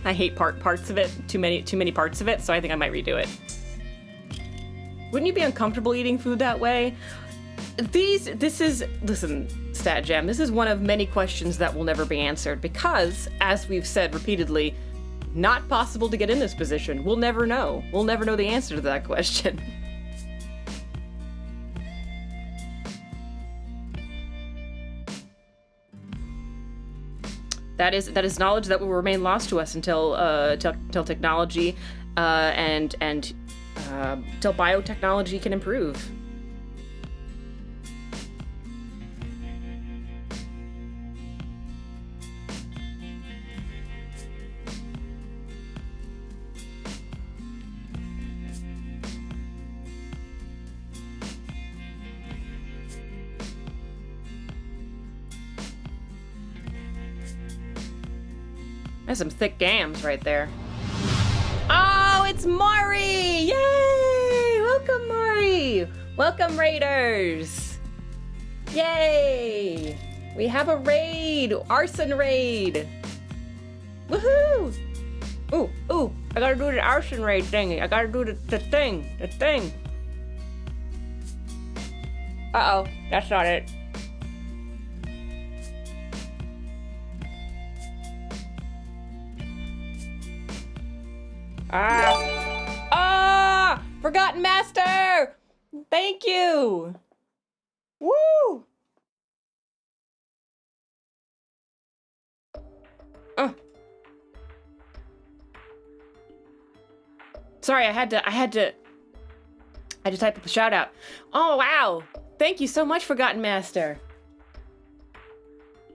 I hate parts of it, too many parts of it, so I think I might redo it. Wouldn't you be uncomfortable eating food that way? Listen, Stat Jam, this is one of many questions that will never be answered because, as we've said repeatedly, not possible to get in this position. We'll never know. We'll never know the answer to that question. That is knowledge that will remain lost to us until technology and till biotechnology can improve. That's some thick gams right there. Oh, it's Mari! Yay! Welcome, Mari! Welcome, Raiders! Yay! We have a raid! Arson raid! Woohoo! Ooh, I gotta do the arson raid thingy. I gotta do the thing. Uh-oh, that's not it. Forgotten Master! Thank you! Woo! Sorry, I had to type up a shout out. Oh, wow. Thank you so much, Forgotten Master.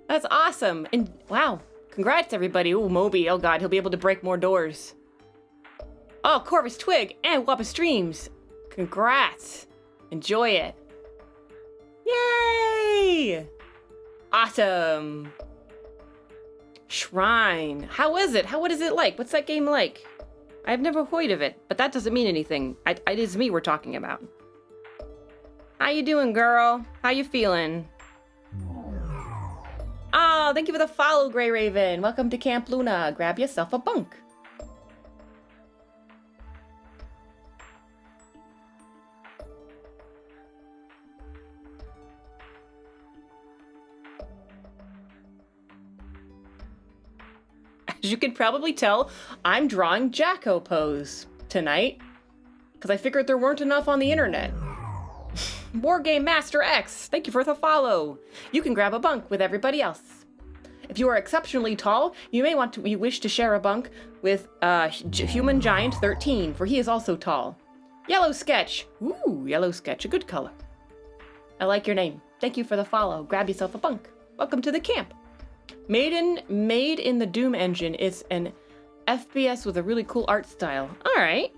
That's awesome. And wow, congrats everybody. Ooh, Moby, oh god, he'll be able to break more doors. Oh, Corvus Twig and Wappa Streams. Congrats. Enjoy it. Yay! Awesome. Shrine. How is it? What is it like? What's that game like? I've never heard of it, but that doesn't mean anything. It is me we're talking about. How you doing, girl? How you feeling? Oh, thank you for the follow, Grey Raven. Welcome to Camp Luna. Grab yourself a bunk. As you can probably tell, I'm drawing Jacko pose tonight because I figured there weren't enough on the internet. Wargame Master X, thank you for the follow. You can grab a bunk with everybody else. If you are exceptionally tall, you wish to share a bunk with Human Giant 13, for he is also tall. Yellow Sketch, ooh, Yellow Sketch, a good color. I like your name. Thank you for the follow. Grab yourself a bunk. Welcome to the camp. Made in the Doom engine. It's an FPS with a really cool art style. All right.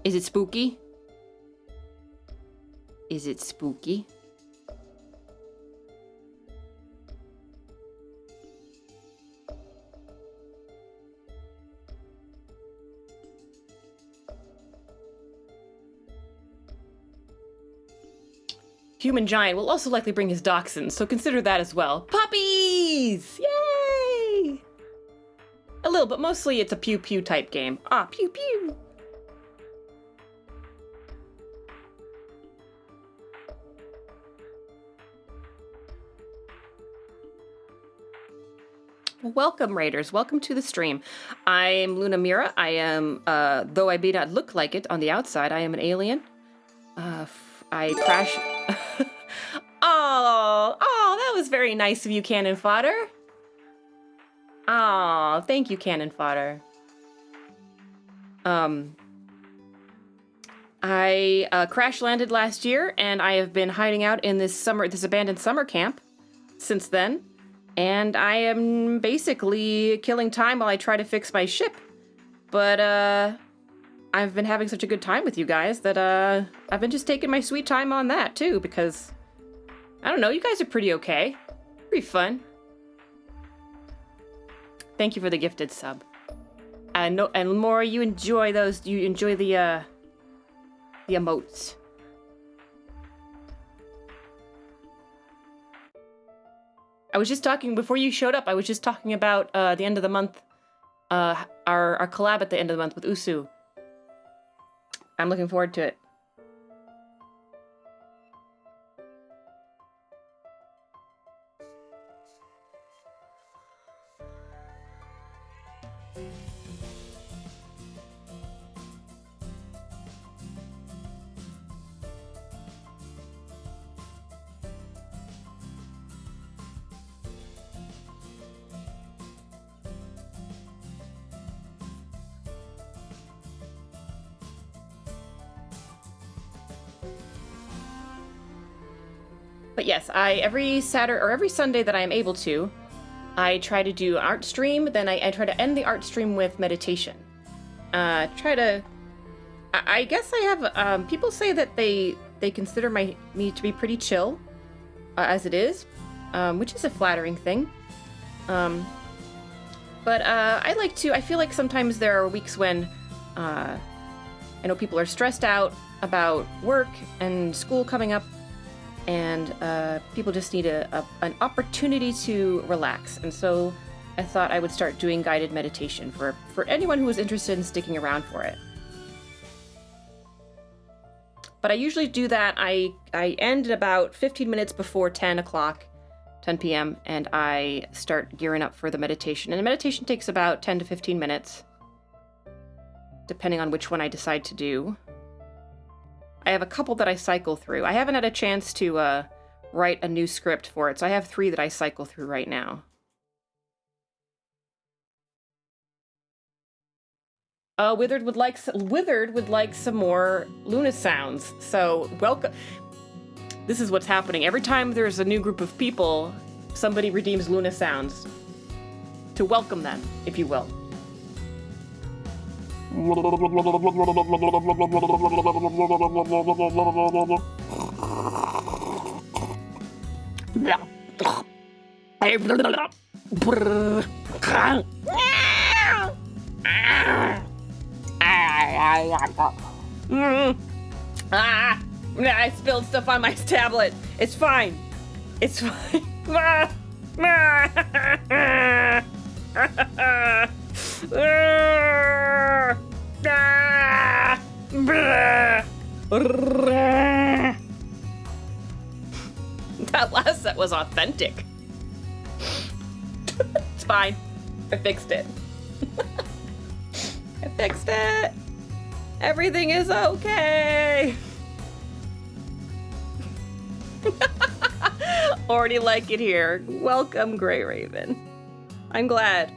Is it spooky? Is it spooky? Human Giant will also likely bring his dachshunds, so consider that as well. Puppies! Yay! A little, but mostly it's a pew-pew type game. Ah, pew-pew! Welcome, Raiders. Welcome to the stream. I'm Luna Mira. I am, though I may not look like it on the outside, I am an alien. I crash... Oh, that was very nice of you, Cannon Fodder. Oh, thank you, Cannon Fodder. I crash landed last year, and I have been hiding out in this abandoned summer camp since then. And I am basically killing time while I try to fix my ship. But, I've been having such a good time with you guys that, I've been just taking my sweet time on that, too, because, I don't know, you guys are pretty okay. Pretty fun. Thank you for the gifted sub. And more, you enjoy the emotes. I was just talking, before you showed up, I was just talking about the end of the month, our collab at the end of the month with Usu. I'm looking forward to it. But yes, every Saturday or every Sunday that I am able to, I try to do an art stream. Then I try to end the art stream with meditation. I guess I have. People say that they consider me to be pretty chill, as it is, which is a flattering thing. But I like to. I feel like sometimes there are weeks when I know people are stressed out about work and school coming up. And people just need an opportunity to relax. And so I thought I would start doing guided meditation for anyone who is interested in sticking around for it. But I usually do that. I end at about 15 minutes before 10 p.m., and I start gearing up for the meditation. And the meditation takes about 10 to 15 minutes, depending on which one I decide to do. I have a couple that I cycle through. I haven't had a chance to write a new script for it, so I have 3 that I cycle through right now. Withered would like some more Luna sounds. So welcome. This is what's happening. Every time there's a new group of people, somebody redeems Luna sounds to welcome them, if you will. I spilled stuff on my tablet. It's fine. It's fine. That last set was authentic. It's fine. I fixed it. I fixed it. Everything is okay. Already like it here. Welcome, Grey Raven. I'm glad.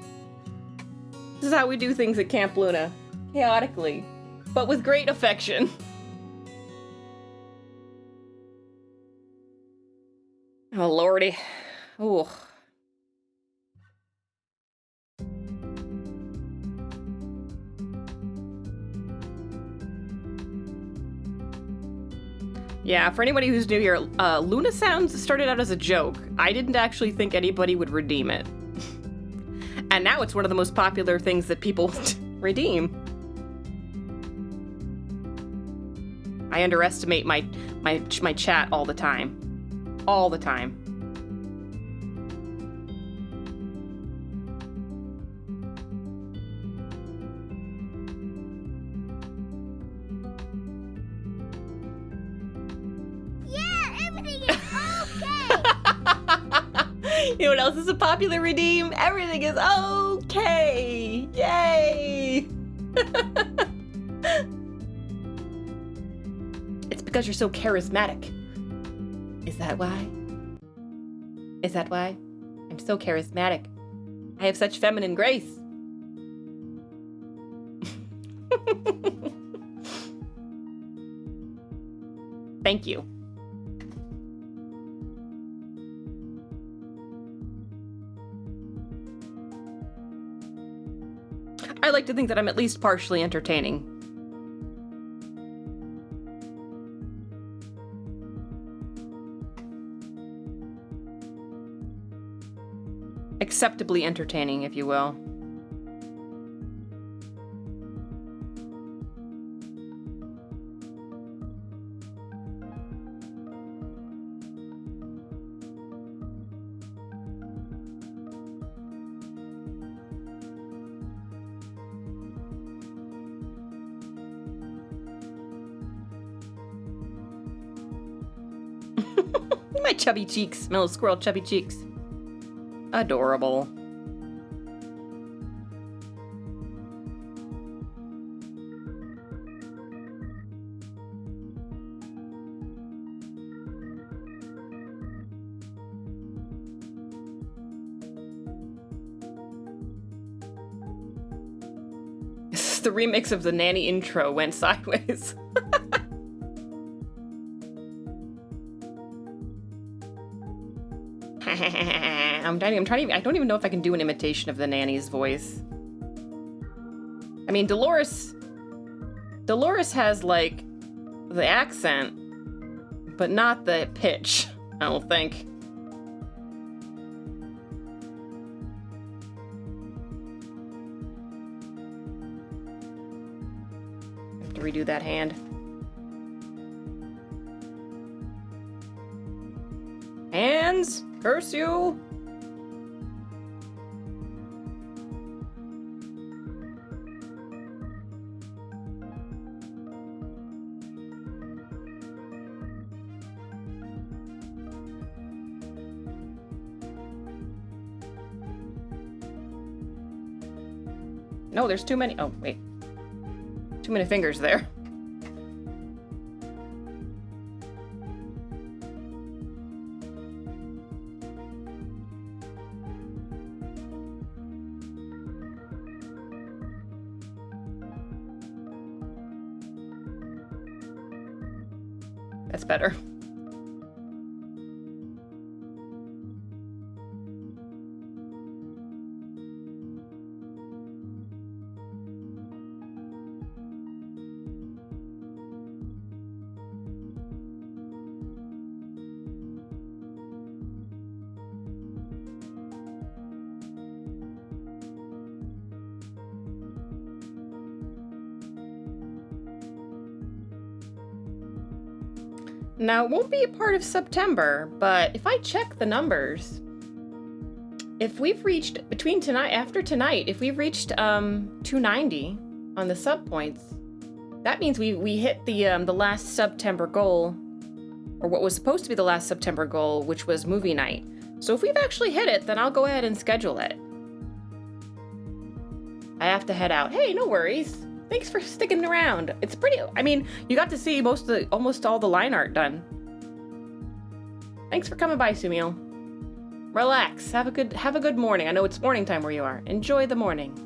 This is how we do things at Camp Luna. Chaotically, but with great affection. Oh, lordy. Ooh. Yeah, for anybody who's new here, Luna Sounds started out as a joke. I didn't actually think anybody would redeem it. And now it's one of the most popular things that people redeem. I underestimate my chat all the time. All the time. You know what else is a popular redeem? Everything is okay! Yay! It's because you're so charismatic. Is that why? Is that why? I'm so charismatic. I have such feminine grace. Thank you. I like to think that I'm at least partially entertaining. Acceptably entertaining, if you will. My chubby cheeks, my little squirrel chubby cheeks. Adorable. This is the remix of the Nanny intro went sideways. I don't even know if I can do an imitation of the Nanny's voice. I mean, Dolores has, like, the accent, but not the pitch, I don't think. I have to redo that hand. Hands, curse you! No, there's too many. Oh, wait. Too many fingers there. That's better. Now, it won't be a part of September, but if I check the numbers, if we've reached, after tonight, if we've reached 290 on the sub points, that means we hit the last September goal, or what was supposed to be the last September goal, which was movie night. So if we've actually hit it, then I'll go ahead and schedule it. I have to head out. Hey, no worries. Thanks for sticking around. It's pretty, I mean, you got to see almost all the line art done. Thanks for coming by, Sumiel. Relax, have a good morning. I know it's morning time where you are. Enjoy the morning.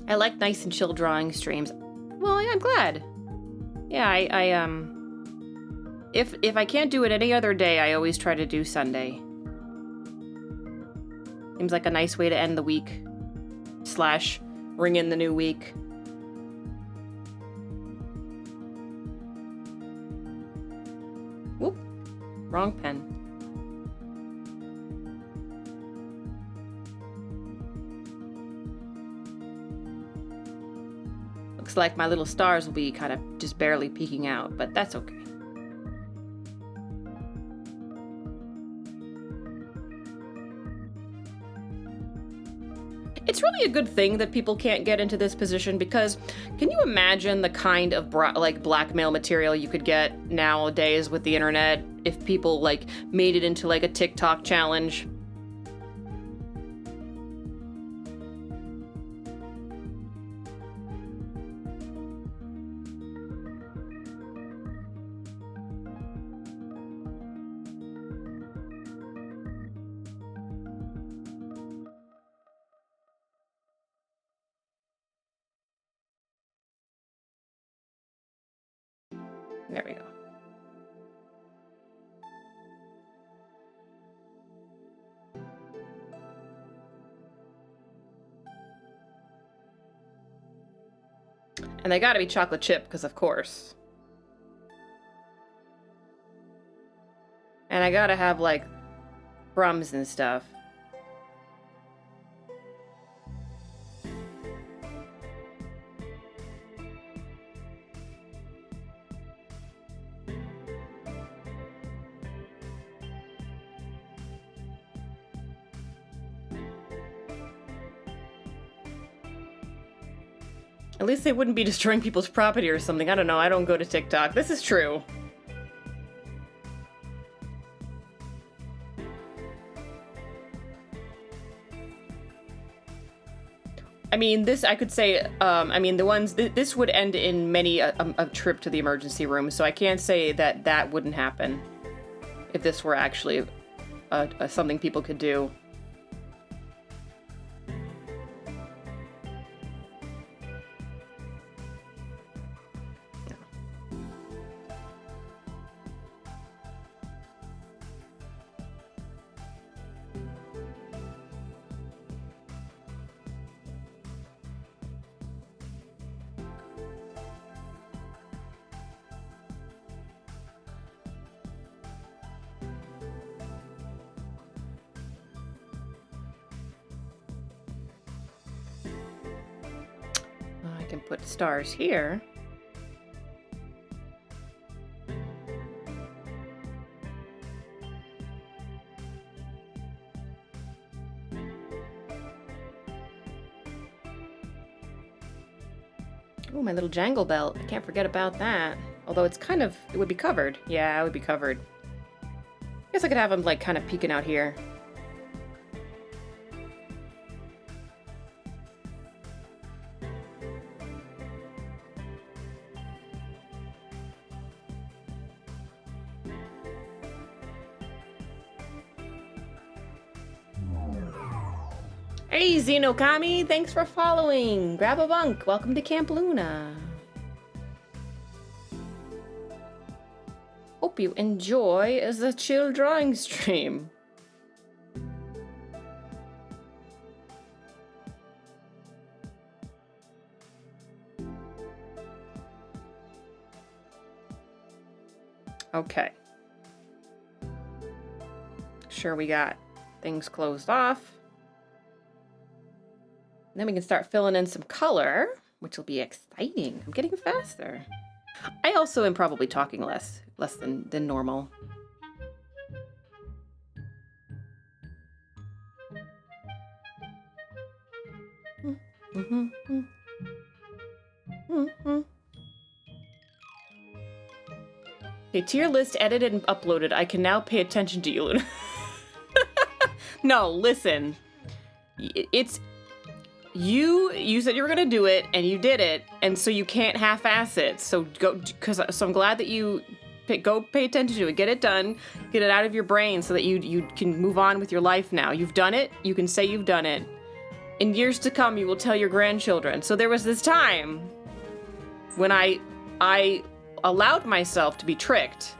I like nice and chill drawing streams. Well, yeah, I'm glad. Yeah, if I can't do it any other day, I always try to do Sunday. Seems like a nice way to end the week. / ring in the new week. Whoop. Wrong pen. Looks like my little stars will be kind of just barely peeking out, but that's okay. It's really a good thing that people can't get into this position, because can you imagine the kind of blackmail material you could get nowadays with the internet if people made it into a TikTok challenge? There we go. And they gotta be chocolate chip, because of course. And I gotta have crumbs and stuff. At least they wouldn't be destroying people's property or something. I don't know. I don't go to TikTok. This is true. I mean, I could say, this would end in many a trip to the emergency room, so I can't say that wouldn't happen if this were actually something people could do. I can put stars here. Oh, my little jangle belt. I can't forget about that. Although it would be covered. Yeah, it would be covered. I guess I could have them kind of peeking out here. Hey, Xenokami, thanks for following. Grab a bunk. Welcome to Camp Luna. Hope you enjoy the chill drawing stream. Okay. Sure, we got things closed off. And then we can start filling in some color, which will be exciting. I'm getting faster. I also am probably talking less than normal. Okay, tier list edited and uploaded. I can now pay attention to you, Luna. No, listen. It's... You said you were gonna do it, and you did it, and so you can't half-ass it. So so I'm glad that you go pay attention to it, get it done, get it out of your brain, so that you can move on with your life now. You've done it. You can say you've done it. In years to come, you will tell your grandchildren. So there was this time when I allowed myself to be tricked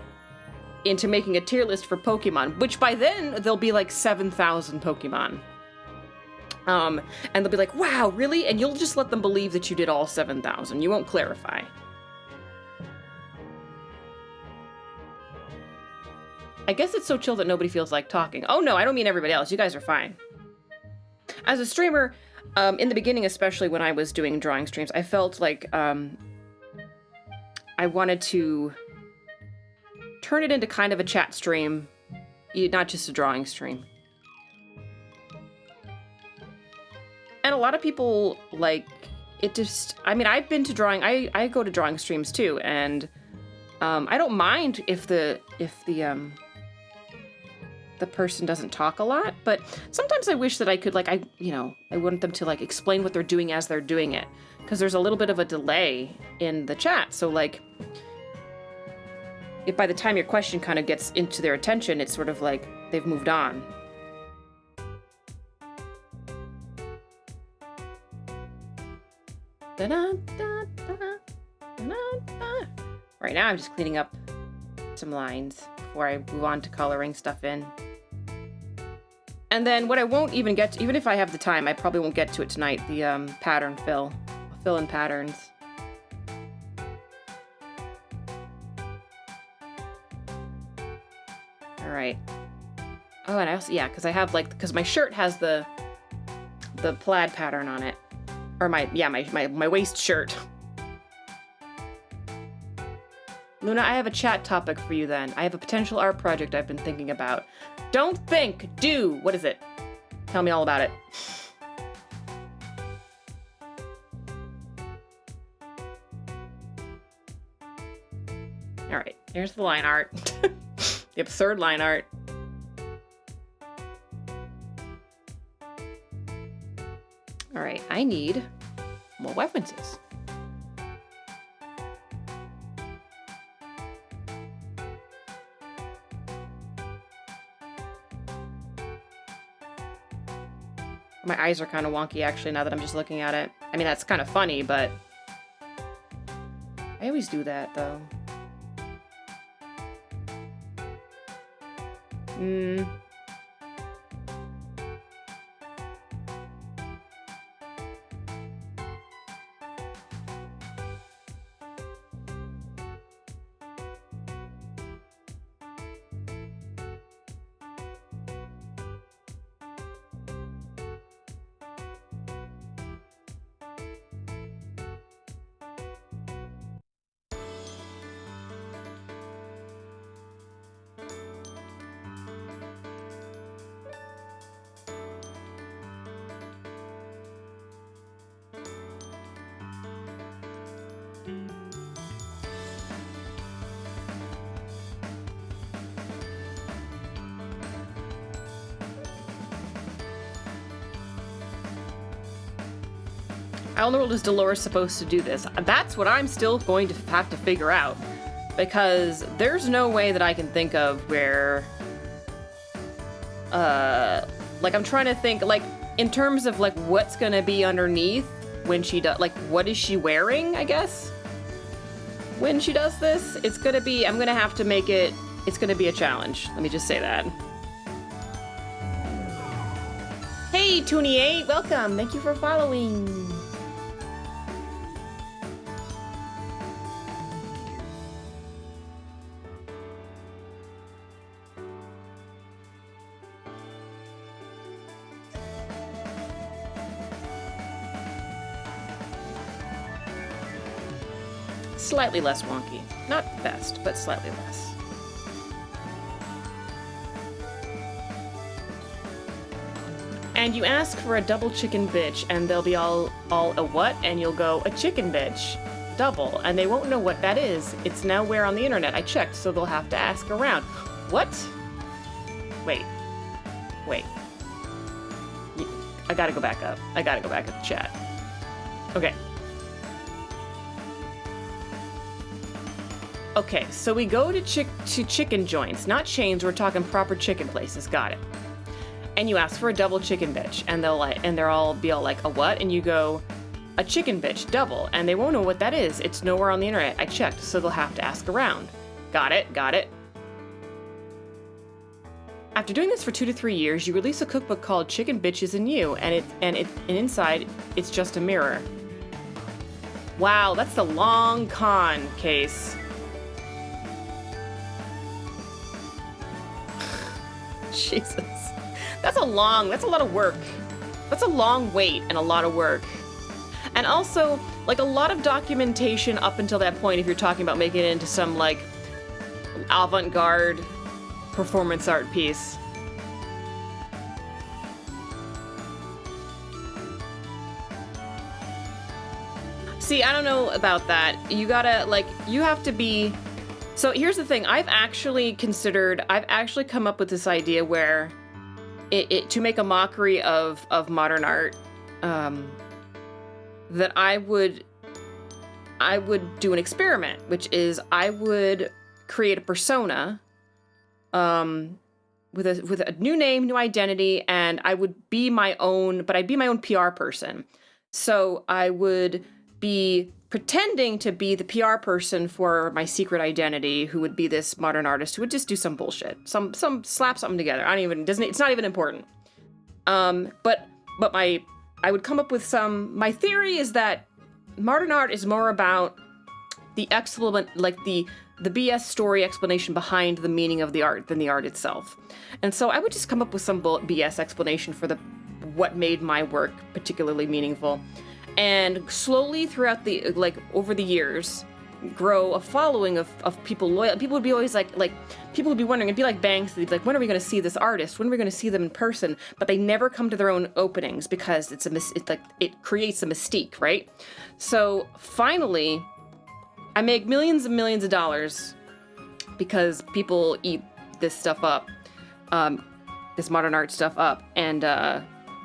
into making a tier list for Pokemon, which by then there'll be like 7,000 Pokemon. And they'll be like, wow, really? And you'll just let them believe that you did all 7,000. You won't clarify. I guess it's so chill that nobody feels like talking. Oh no, I don't mean everybody else. You guys are fine. As a streamer, in the beginning, especially when I was doing drawing streams, I felt like I wanted to turn it into kind of a chat stream, not just a drawing stream. And a lot of people, like, it just, I mean, I've been to drawing, I go to drawing streams too, and I don't mind if the person doesn't talk a lot, but sometimes I wish that I could, like, I want them to, like, explain what they're doing as they're doing it, because there's a little bit of a delay in the chat, so, like, if by the time your question kind of gets into their attention, it's sort of like they've moved on. Right now I'm just cleaning up some lines before I move on to coloring stuff in. And then what I won't even get to, even if I have the time, I probably won't get to it tonight, the pattern fill. I'll fill in patterns. All right. Oh, and I also, yeah, because I have like, because my shirt has the plaid pattern on it. Or my waist shirt. Luna, I have a chat topic for you then. I have a potential art project I've been thinking about. Don't think, do. What is it? Tell me all about it. All right, here's the line art. The absurd line art. All right, I need more weapons. My eyes are kind of wonky, actually, now that I'm just looking at it. I mean, that's kind of funny, but I always do that, though. How in the world is Dolores supposed to do this? That's what I'm still going to have to figure out. Because there's no way that I can think of where... like, I'm trying to think, like, in terms of like what's gonna be underneath when she does, like what is she wearing, I guess? When she does this, it's gonna be, I'm gonna have to make it, it's gonna be a challenge. Let me just say that. Hey, Toonie8, welcome. Thank you for following. Slightly less wonky. Not best, but slightly less. And you ask for a double chicken bitch, and they'll be all a what? And you'll go, a chicken bitch. Double. And they won't know what that is. It's nowhere on the internet. I checked, so they'll have to ask around. What? Wait. I gotta go back up. I gotta go back up the chat. Okay. Okay, so we go to chicken joints, not chains. We're talking proper chicken places. Got it. And you ask for a double chicken bitch, and they'll all be like, a what? And you go, a chicken bitch, double, and they won't know what that is. It's nowhere on the internet. I checked, so they'll have to ask around. Got it. After doing this for 2 to 3 years, you release a cookbook called Chicken Bitches and You, and inside it's just a mirror. Wow, that's the long con case. Jesus. That's a lot of work. That's a long wait and a lot of work. And also, like, a lot of documentation up until that point if you're talking about making it into some, like, avant-garde performance art piece. See, I don't know about that. You gotta, like, you have to be... So here's the thing. I've actually come up with this idea where to make a mockery of modern art, that I would do an experiment, which is I would create a persona, with a new name, new identity, and I would be my own, but I'd be my own PR person. So I would be pretending to be the PR person for my secret identity, who would be this modern artist who would just do some bullshit, some slap something together. It's not even important. But I would come up with my theory is that modern art is more about the excellent, like the BS story explanation behind the meaning of the art than the art itself. And so I would just come up with some BS explanation for what made my work particularly meaningful. And slowly throughout over the years, grow a following of people loyal. People would be always like people would be wondering, it'd be like Banks, they'd be like, when are we going to see this artist? When are we going to see them in person? But they never come to their own openings because it creates a mystique, right? So finally, I make millions and millions of dollars because people eat this stuff up, this modern art stuff up, and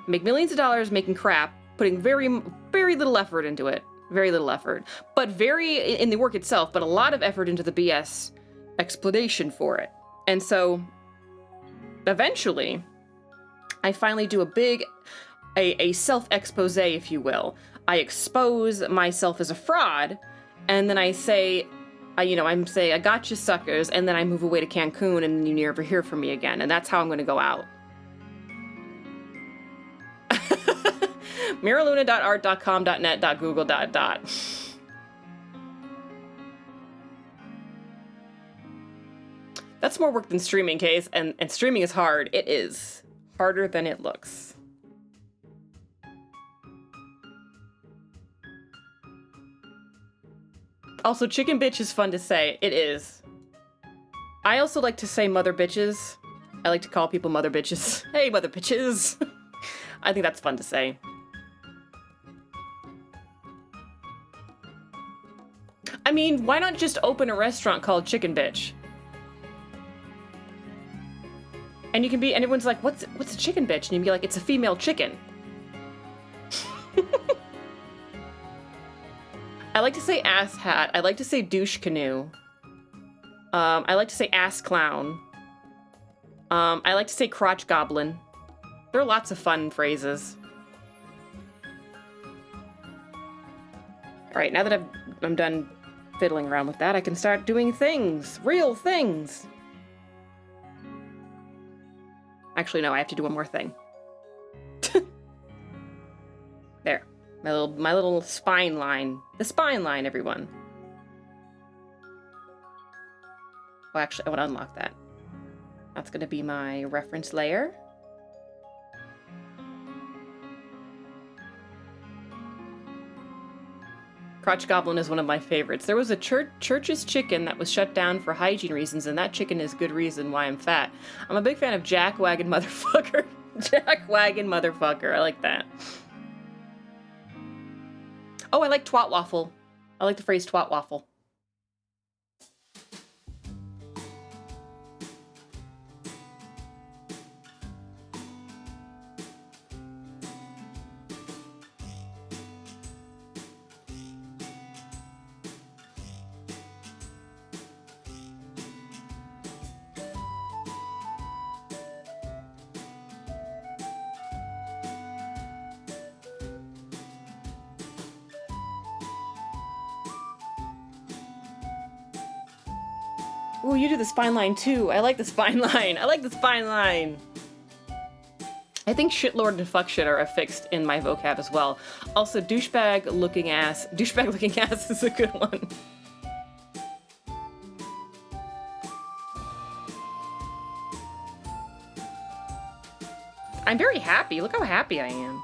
make millions of dollars making crap, putting very, very little effort into it. Very little effort. But in the work itself, but a lot of effort into the BS explanation for it. And so, eventually, I finally do a self-expose, if you will. I expose myself as a fraud, and then I say, I got you suckers, and then I move away to Cancun, and then you never hear from me again. And that's how I'm going to go out. mirrorluna.art.com.net.google. That's more work than streaming, Case, and streaming is hard. It is harder than it looks. Also, chicken bitch is fun to say. It is. I also like to say mother bitches. I like to call people mother bitches. Hey, mother bitches. I think that's fun to say. I mean, why not just open a restaurant called Chicken Bitch? And you can be, and everyone's like, what's a chicken bitch? And you can be like, it's a female chicken. I like to say ass hat. I like to say douche canoe. I like to say ass clown. I like to say crotch goblin. There are lots of fun phrases. Alright, now that I'm done fiddling around with that, I can start doing things. Real things! Actually, no, I have to do one more thing. There. My little spine line. The spine line, everyone. Well, actually, I want to unlock that. That's going to be my reference layer. Crotch Goblin is one of my favorites. There was a church's chicken that was shut down for hygiene reasons, and that chicken is good reason why I'm fat. I'm a big fan of Jack Wagon Motherfucker. Jack Wagon Motherfucker. I like that. Oh, I like twat waffle. I like the phrase twat waffle. Ooh, you do the spine line too. I like the spine line. I like the spine line. I think shitlord and fuckshit are affixed in my vocab as well. Also, douchebag looking ass. Douchebag looking ass is a good one. I'm very happy. Look how happy I am.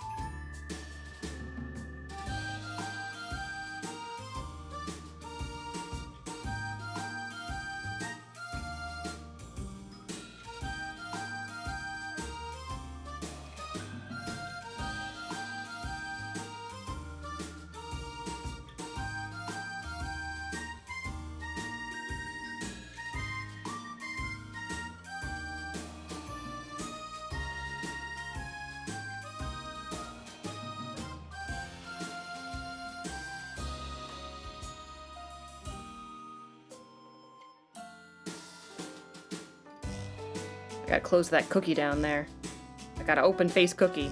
I gotta close that cookie down there. I got an open face cookie.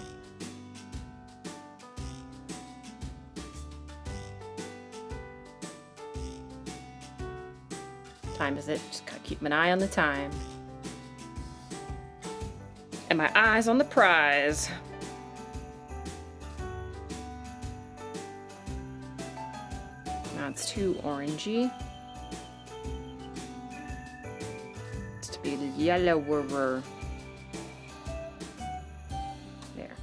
Time is it? Just gotta keep an eye on the time. And my eyes on the prize. Now it's too orangey. Be yellower. There.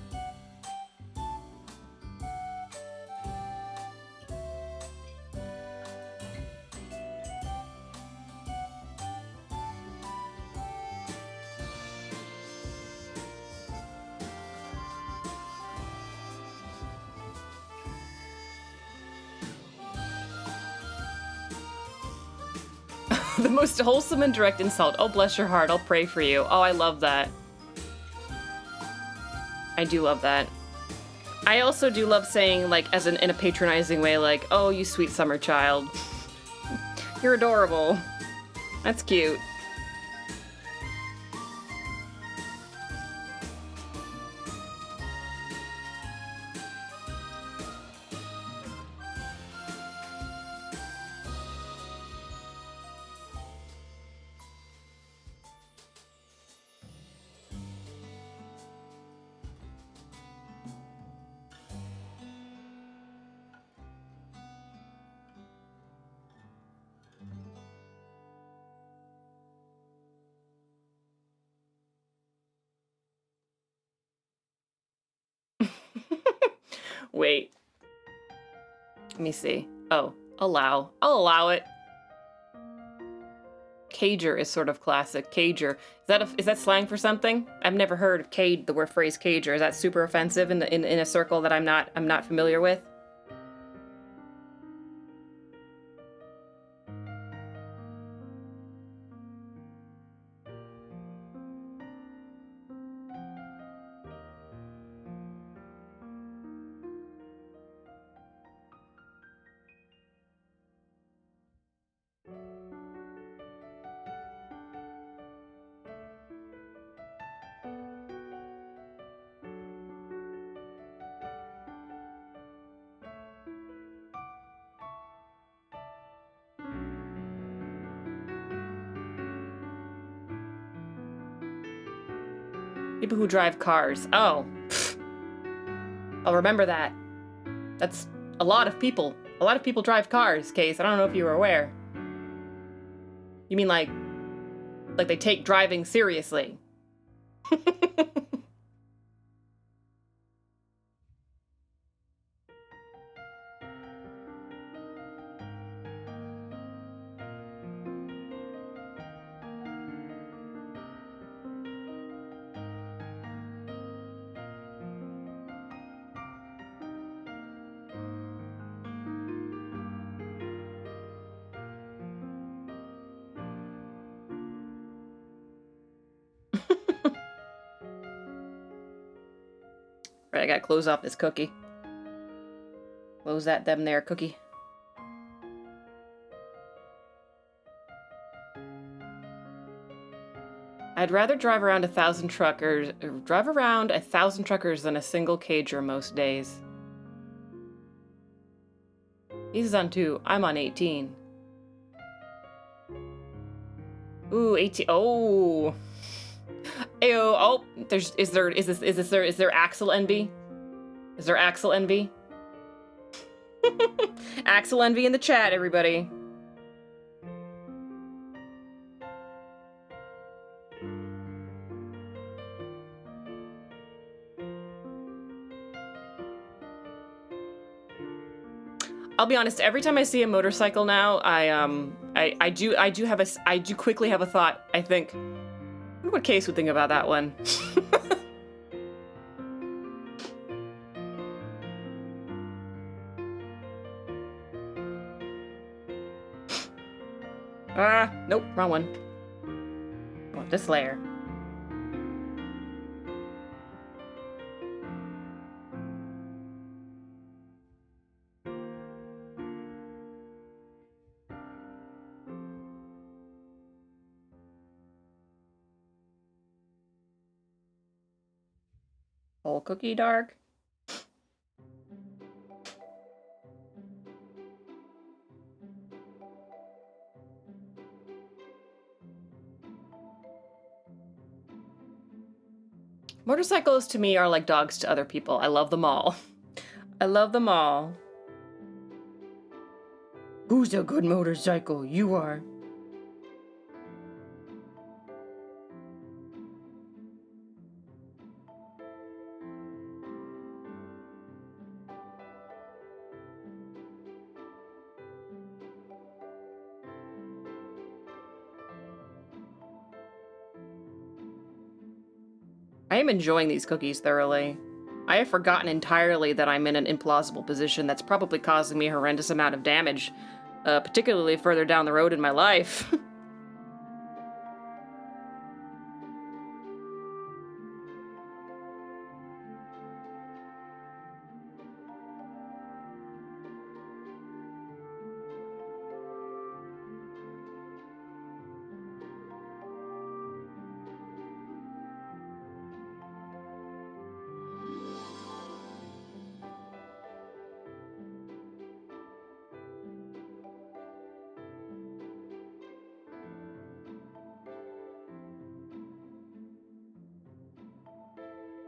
The most wholesome and direct insult. Oh, bless your heart. I'll pray for you. Oh, I love that. I do love that. I also do love saying, like, in a patronizing way, like, oh, you sweet summer child. You're adorable. That's cute. Wait. Let me see. Oh, allow. I'll allow it. Cager is sort of classic. Cager. Is that slang for something? I've never heard of the word phrase cager. Is that super offensive in a circle that I'm not familiar with? People who drive cars. Oh. I'll remember that. That's a lot of people. A lot of people drive cars, Case. I don't know if you were aware. You mean like they take driving seriously? Right, I gotta close off this cookie. Close that them there cookie. I'd rather drive around 1,000 truckers than a single cager most days. He's on 2. I'm on 18. Ooh, 18. Oh. Ayo, oh, is there Axel envy? Is there Axel envy? Axel envy in the chat, everybody. I'll be honest, every time I see a motorcycle now, I do quickly have a thought. I think, I wonder what Case would think about that one. Nope, wrong one. I want this layer. Whole cookie dark. Motorcycles to me are like dogs to other people. I love them all. I love them all. Who's a good motorcycle? You are. I am enjoying these cookies thoroughly. I have forgotten entirely that I'm in an implausible position that's probably causing me a horrendous amount of damage, particularly further down the road in my life.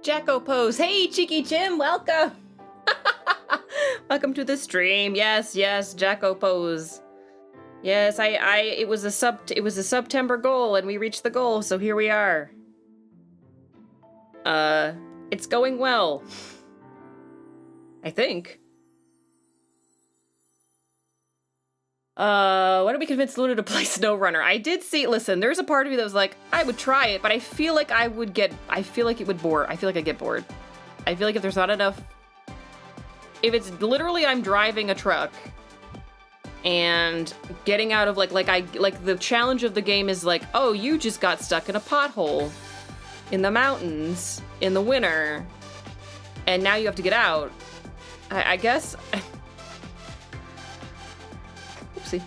Jacko pose. Hey, Cheeky Jim, welcome. Welcome to the stream. Yes, Jacko pose. Yes, it was a September goal and we reached the goal, so here we are. It's going well. I think. Why don't we convince Luna to play SnowRunner? I did see, listen, there's a part of me that was like, I would try it, but I feel like I feel like it would bore. I feel like I'd get bored. I feel like if there's not enough, if it's literally I'm driving a truck and getting out of like the challenge of the game is like, oh, you just got stuck in a pothole in the mountains in the winter and now you have to get out. I guess. Oopsie.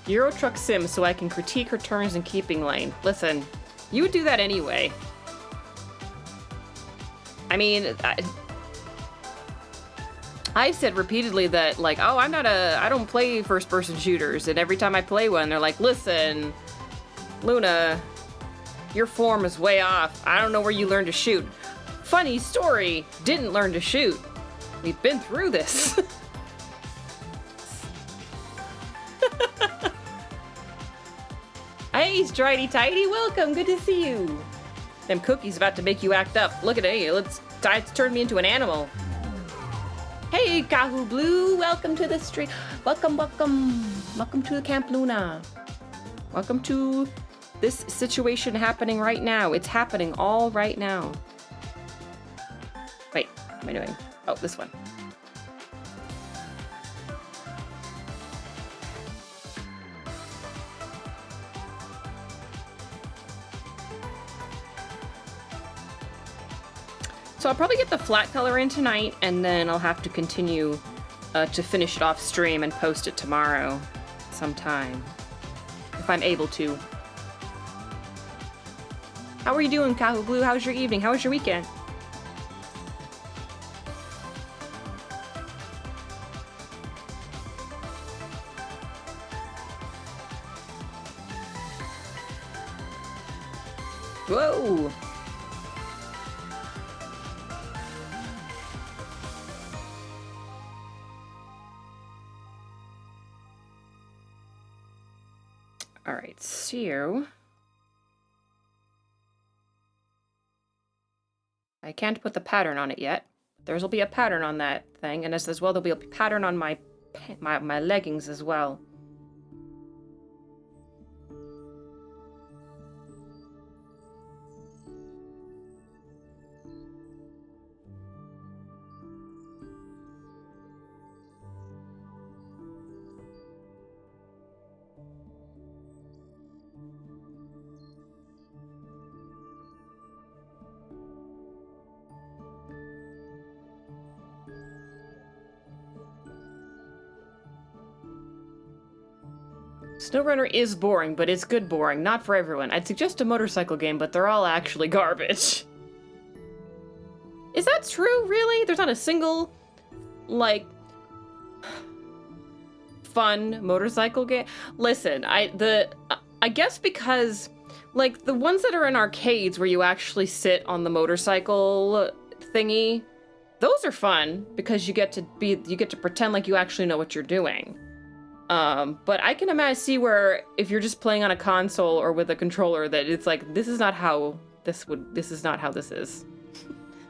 Euro Truck Sim so I can critique her turns in keeping lane. Listen, you would do that anyway. I mean, I've said repeatedly that, like, oh, I don't play first-person shooters, and every time I play one, they're like, listen, Luna, your form is way off. I don't know where you learned to shoot. Funny story, didn't learn to shoot. We've been through this. Hey, Stridey Tidy, welcome, good to see you. Them cookies about to make you act up. Look at it, it's turned me into an animal. Hey, Kahoo Blue, welcome to the stream. Welcome to the Camp Luna. Welcome to this situation happening right now. It's happening all right now. Wait, what am I doing? Oh, this one. So I'll probably get the flat color in tonight, and then I'll have to continue to finish it off stream and post it tomorrow sometime, if I'm able to. How are you doing, Kahoo Blue? How's your evening? How was your weekend? Whoa! All right, so I can't put the pattern on it yet. There'll be a pattern on that thing, and as well there'll be a pattern on my leggings as well. SnowRunner is boring, but it's good boring. Not for everyone. I'd suggest a motorcycle game, but they're all actually garbage. Is that true, really? There's not a single, like, fun motorcycle game? Listen, I guess because, like, the ones that are in arcades where you actually sit on the motorcycle thingy, those are fun because you get to pretend like you actually know what you're doing. But I can see where if you're just playing on a console or with a controller that it's like, this is not how this is.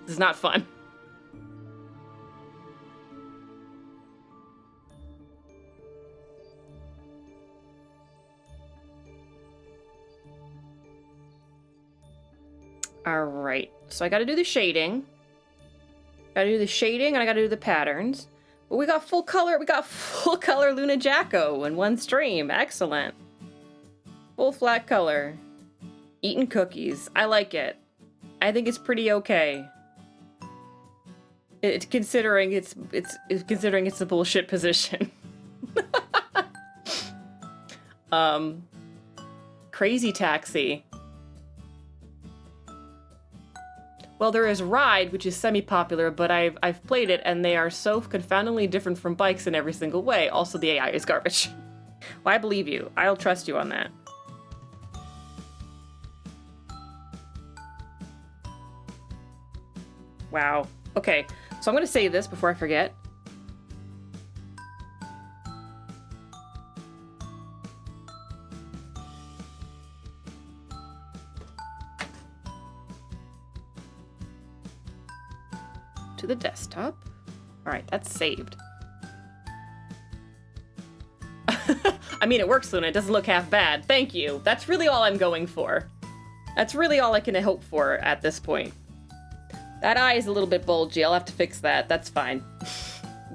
This is not fun. All right, so I gotta do the shading. And I gotta do the patterns. But we got full color Luna Jacko in one stream. Excellent. Full flat color. Eating cookies. I like it. I think it's pretty okay. Considering it's a bullshit position. Crazy Taxi. Well, there is Ride, which is semi-popular, but I've played it, and they are so confoundingly different from bikes in every single way. Also, the AI is garbage. Well, I believe you. I'll trust you on that. Wow. Okay, so I'm going to say this before I forget. To the desktop. All right, that's saved. I mean, it works, Luna. It doesn't look half bad. Thank you. That's really all I'm going for. That's really all I can hope for at this point. That eye is a little bit bulgy. I'll have to fix that. That's fine.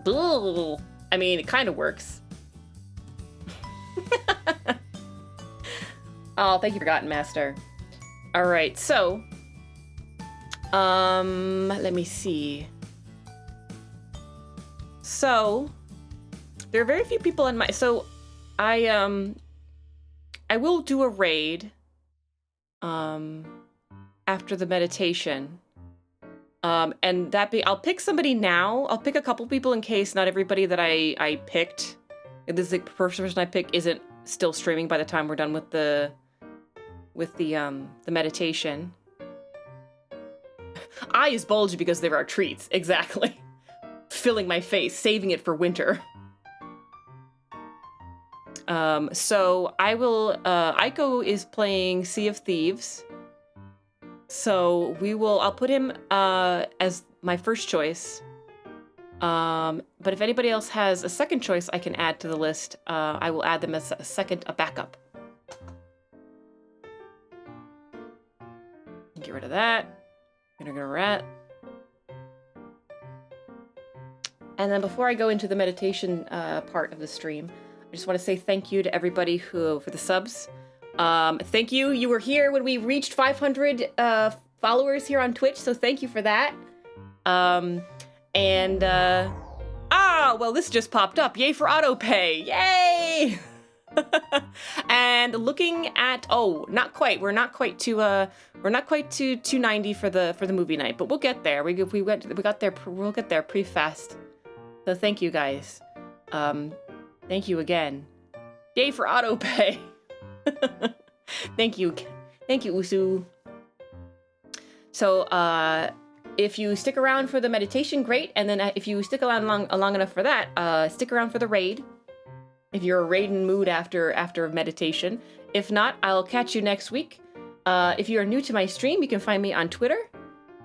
I mean, it kind of works. Oh, thank you, Forgotten Master. All right, so let me see. So there are very few people in my, so I will do a raid after the meditation. And I'll pick somebody now. I'll pick a couple people in case not everybody that I picked, this is the first person I pick, isn't still streaming by the time we're done with the meditation. Eyes bulge because there are treats. Exactly. Filling my face, saving it for winter. So I will, Aiko is playing Sea of Thieves. So I'll put him, as my first choice. But if anybody else has a second choice I can add to the list, I will add them as a backup. Get rid of that. Gonna go rat. And then before I go into the meditation part of the stream, I just want to say thank you to everybody for the subs. Thank you. You were here when we reached 500 followers here on Twitch, so thank you for that. Well, this just popped up. Yay for autopay. Yay! And looking at, not quite. We're not quite to 290 for the movie night, but we'll get there. We'll get there pretty fast. So thank you guys. Thank you again. Yay for autopay. Thank you, Usu. So if you stick around for the meditation, great. And then if you stick around long enough for that, stick around for the raid. If you're a raid in mood after meditation. If not, I'll catch you next week. If you are new to my stream, you can find me on Twitter,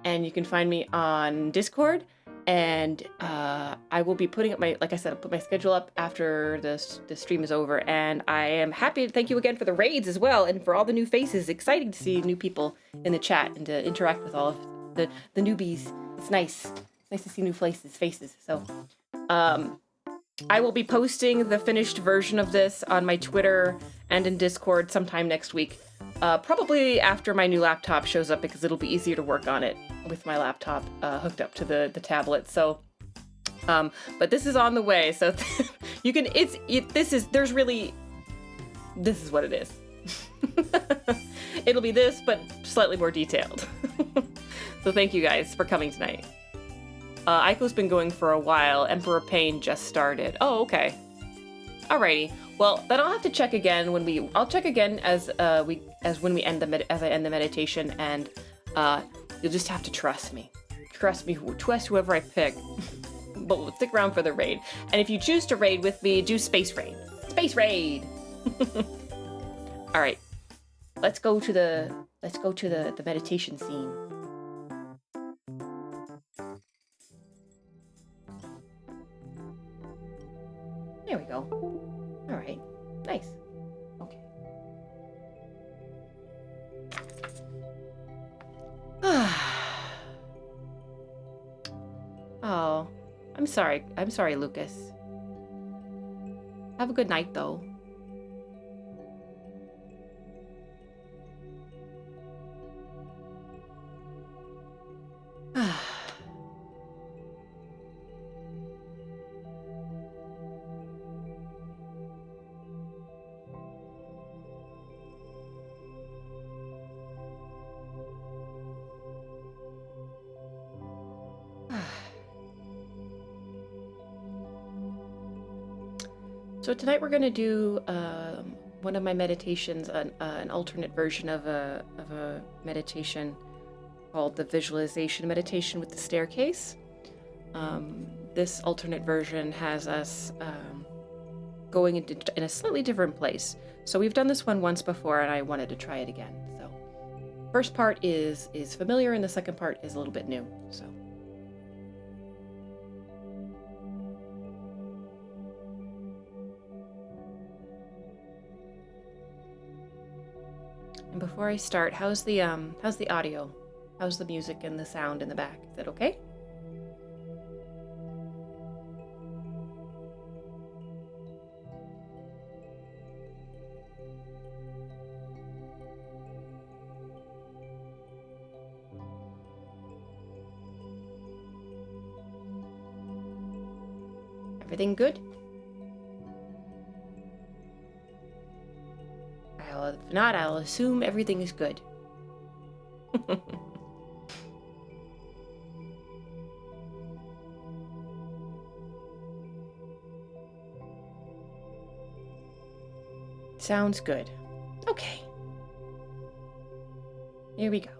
and you can find me on Discord. And I will be putting up like I said, I'll put my schedule up after the stream is over. And I am happy to thank you again for the raids as well, and for all the new faces. Exciting to see new people in the chat and to interact with all of the newbies. It's nice. It's nice to see new faces. So, I will be posting the finished version of this on my Twitter and in Discord sometime next week. Probably after my new laptop shows up, because it'll be easier to work on it with my laptop hooked up to the tablet. So, but this is on the way. So you can, this is what it is. It'll be this, but slightly more detailed. So thank you guys for coming tonight. Aiko's been going for a while. Emperor Pain just started. Oh, okay. Alrighty. Well, then I'll have to check again I'll check again as when we end as I end the meditation, and you'll just have to trust me. Trust whoever I pick. But we'll stick around for the raid. And if you choose to raid with me, do Space Raid. Space Raid! Alright. Let's go to the meditation scene. There we go. All right. Nice. Okay. Oh, I'm sorry. I'm sorry, Lucas. Have a good night, though. So tonight we're going to do one of my meditations, an alternate version of a meditation called the visualization meditation with the staircase. This alternate version has us going in a slightly different place. So we've done this one once before, and I wanted to try it again. So first part is familiar, and the second part is a little bit new. So. And before I start, how's the audio? How's the music and the sound in the back? Is that okay? Everything good? If not, I'll assume everything is good. Sounds good. Okay. Here we go.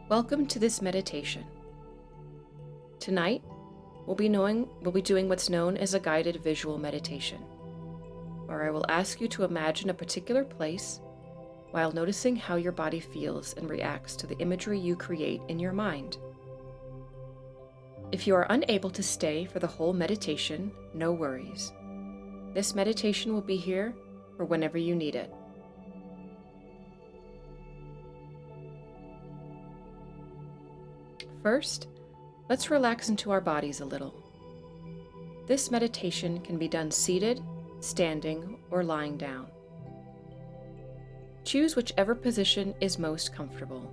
Welcome to this meditation. Tonight, we'll be doing what's known as a guided visual meditation, where I will ask you to imagine a particular place while noticing how your body feels and reacts to the imagery you create in your mind. If you are unable to stay for the whole meditation, no worries. This meditation will be here for whenever you need it. First, let's relax into our bodies a little. This meditation can be done seated, standing, or lying down. Choose whichever position is most comfortable.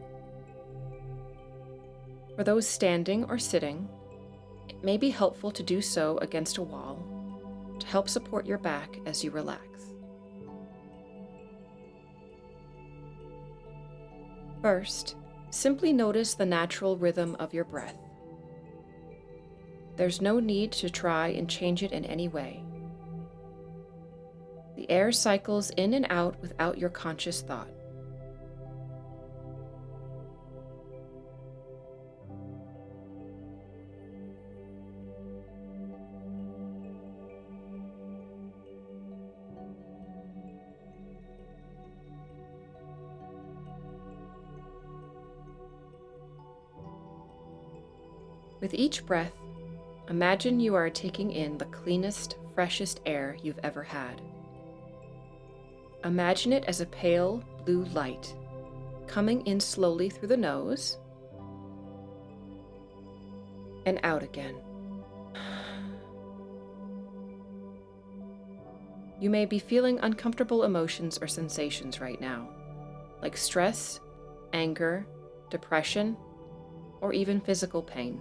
For those standing or sitting, it may be helpful to do so against a wall to help support your back as you relax. First, simply notice the natural rhythm of your breath. There's no need to try and change it in any way. The air cycles in and out without your conscious thought. With each breath, imagine you are taking in the cleanest, freshest air you've ever had. Imagine it as a pale blue light coming in slowly through the nose and out again. You may be feeling uncomfortable emotions or sensations right now, like stress, anger, depression, or even physical pain.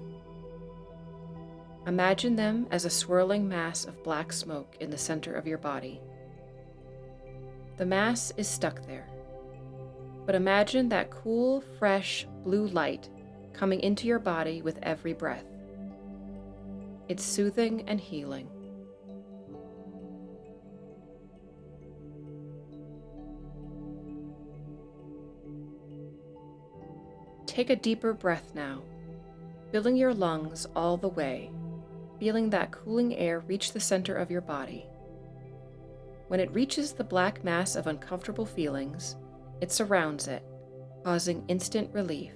Imagine them as a swirling mass of black smoke in the center of your body. The mass is stuck there, but imagine that cool, fresh blue light coming into your body with every breath. It's soothing and healing. Take a deeper breath now, filling your lungs all the way, feeling that cooling air reach the center of your body. When it reaches the black mass of uncomfortable feelings, it surrounds it, causing instant relief.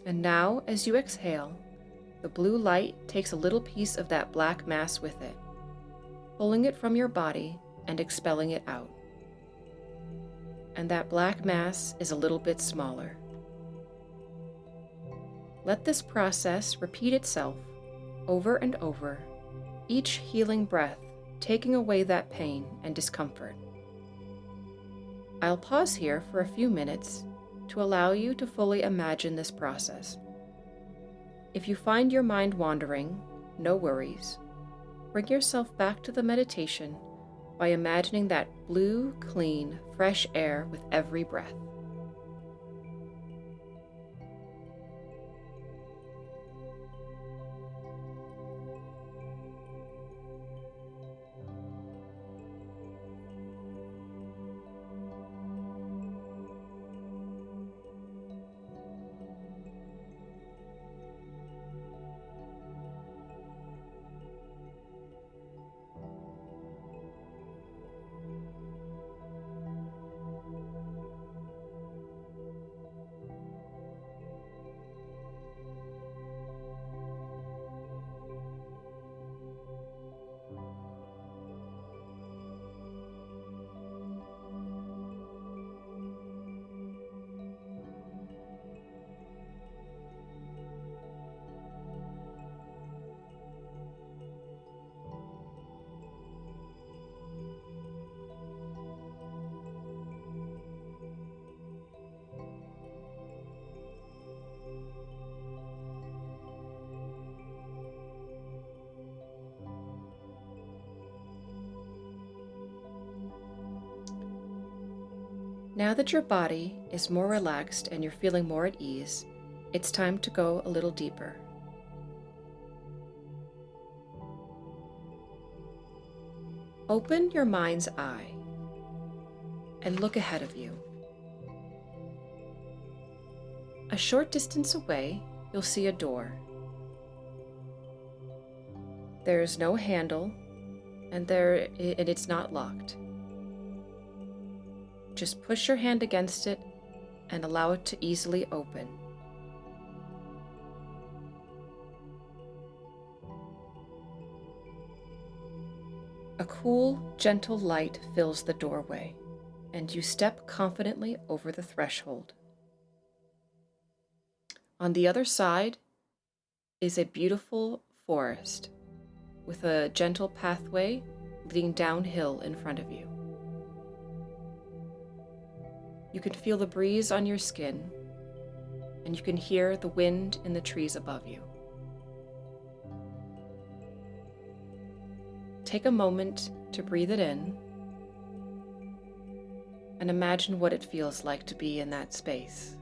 And now, as you exhale, the blue light takes a little piece of that black mass with it, pulling it from your body and expelling it out. And that black mass is a little bit smaller. Let this process repeat itself over and over, each healing breath taking away that pain and discomfort. I'll pause here for a few minutes to allow you to fully imagine this process. If you find your mind wandering, no worries. Bring yourself back to the meditation by imagining that blue, clean, fresh air with every breath. Now that your body is more relaxed and you're feeling more at ease, it's time to go a little deeper. Open your mind's eye and look ahead of you. A short distance away, you'll see a door. There is no handle, and it's not locked. Just push your hand against it and allow it to easily open. A cool, gentle light fills the doorway, and you step confidently over the threshold. On the other side is a beautiful forest with a gentle pathway leading downhill in front of you. You can feel the breeze on your skin, and you can hear the wind in the trees above you. Take a moment to breathe it in and imagine what it feels like to be in that space.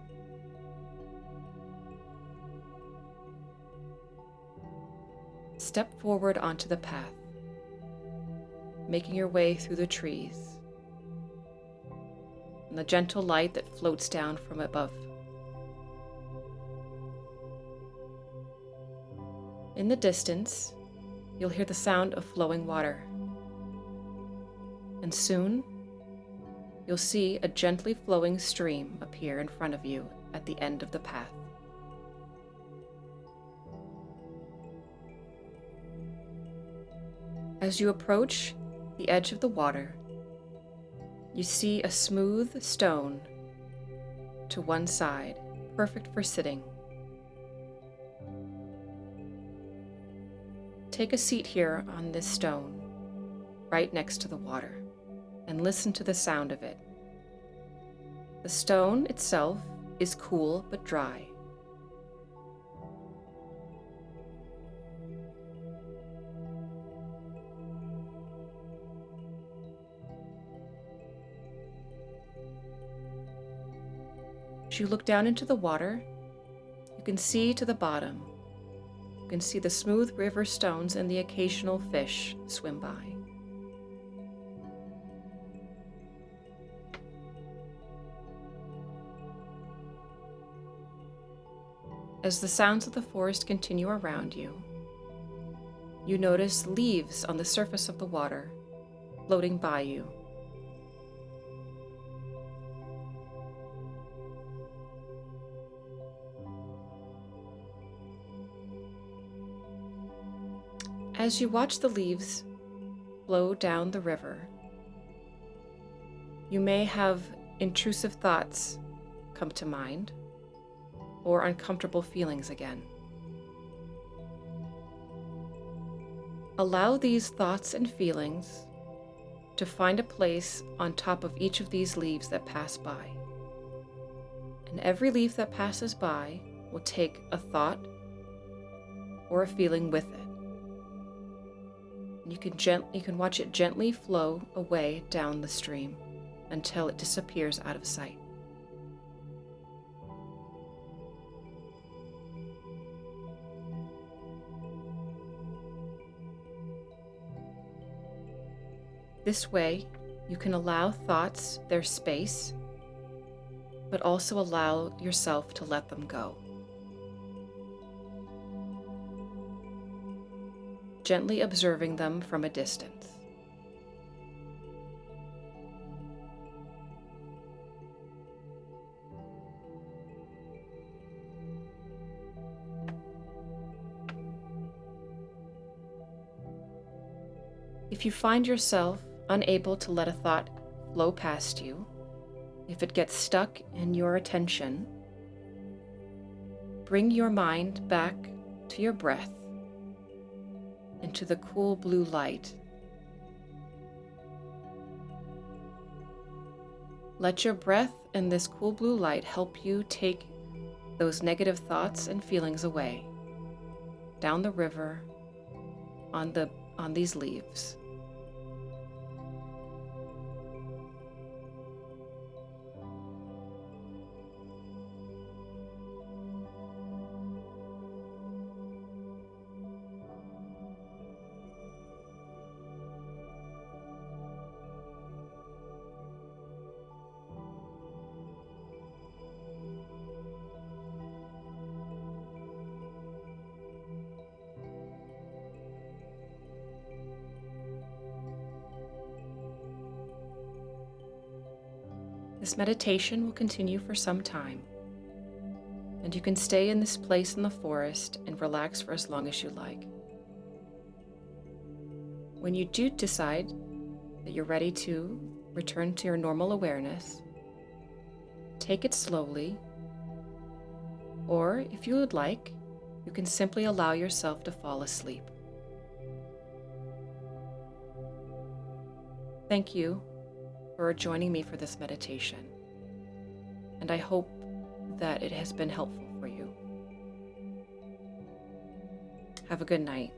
Step forward onto the path, making your way through the trees and the gentle light that floats down from above. In the distance, you'll hear the sound of flowing water, and soon you'll see a gently flowing stream appear in front of you at the end of the path. As you approach the edge of the water, you see a smooth stone to one side, perfect for sitting. Take a seat here on this stone, right next to the water, and listen to the sound of it. The stone itself is cool but dry. As you look down into the water, you can see to the bottom. You can see the smooth river stones and the occasional fish swim by. As the sounds of the forest continue around you, you notice leaves on the surface of the water floating by you. As you watch the leaves flow down the river, you may have intrusive thoughts come to mind or uncomfortable feelings again. Allow these thoughts and feelings to find a place on top of each of these leaves that pass by. And every leaf that passes by will take a thought or a feeling with it. You can watch it gently flow away down the stream until it disappears out of sight. This way, you can allow thoughts their space, but also allow yourself to let them go. Gently observing them from a distance. If you find yourself unable to let a thought flow past you, if it gets stuck in your attention, bring your mind back to your breath, into the cool blue light. Let your breath and this cool blue light help you take those negative thoughts and feelings away, down the river, on these leaves. This meditation will continue for some time, and you can stay in this place in the forest and relax for as long as you like. When you do decide that you're ready to return to your normal awareness, take it slowly, or if you would like, you can simply allow yourself to fall asleep. Thank you for joining me for this meditation, and I hope that it has been helpful for you. Have a good night.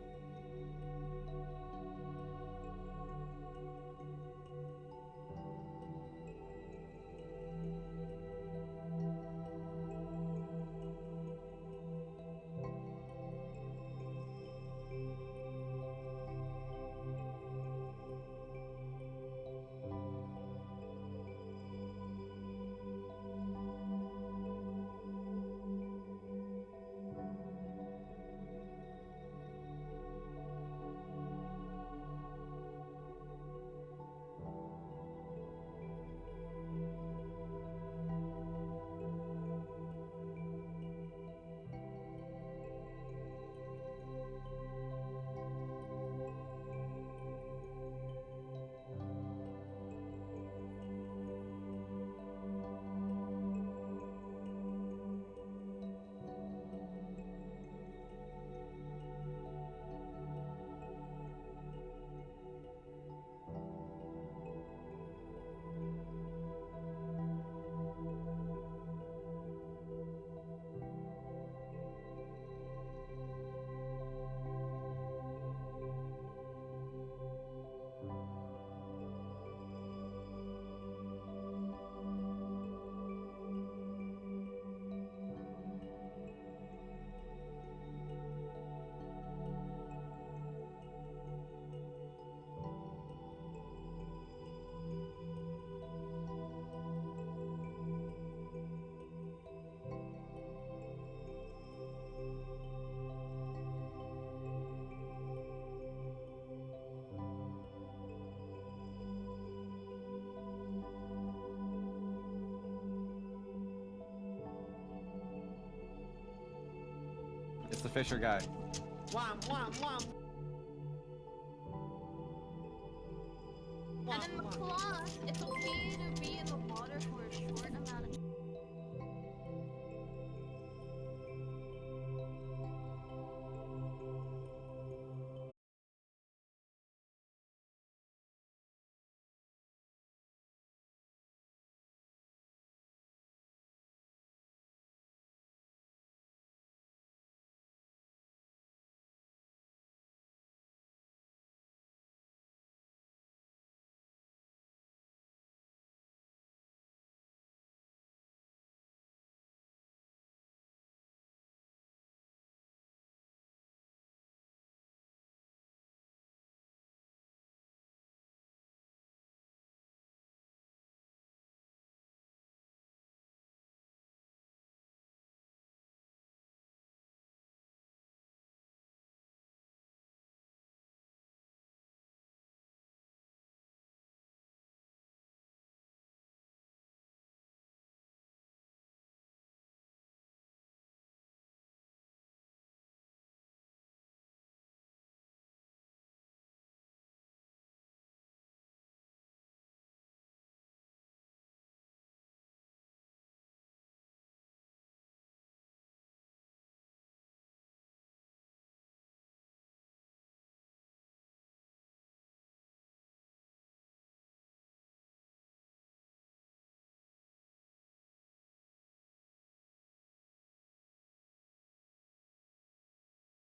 It's the Fisher guy. Wham, wham, wham. And then the cloth, it's okay to be in the water for a short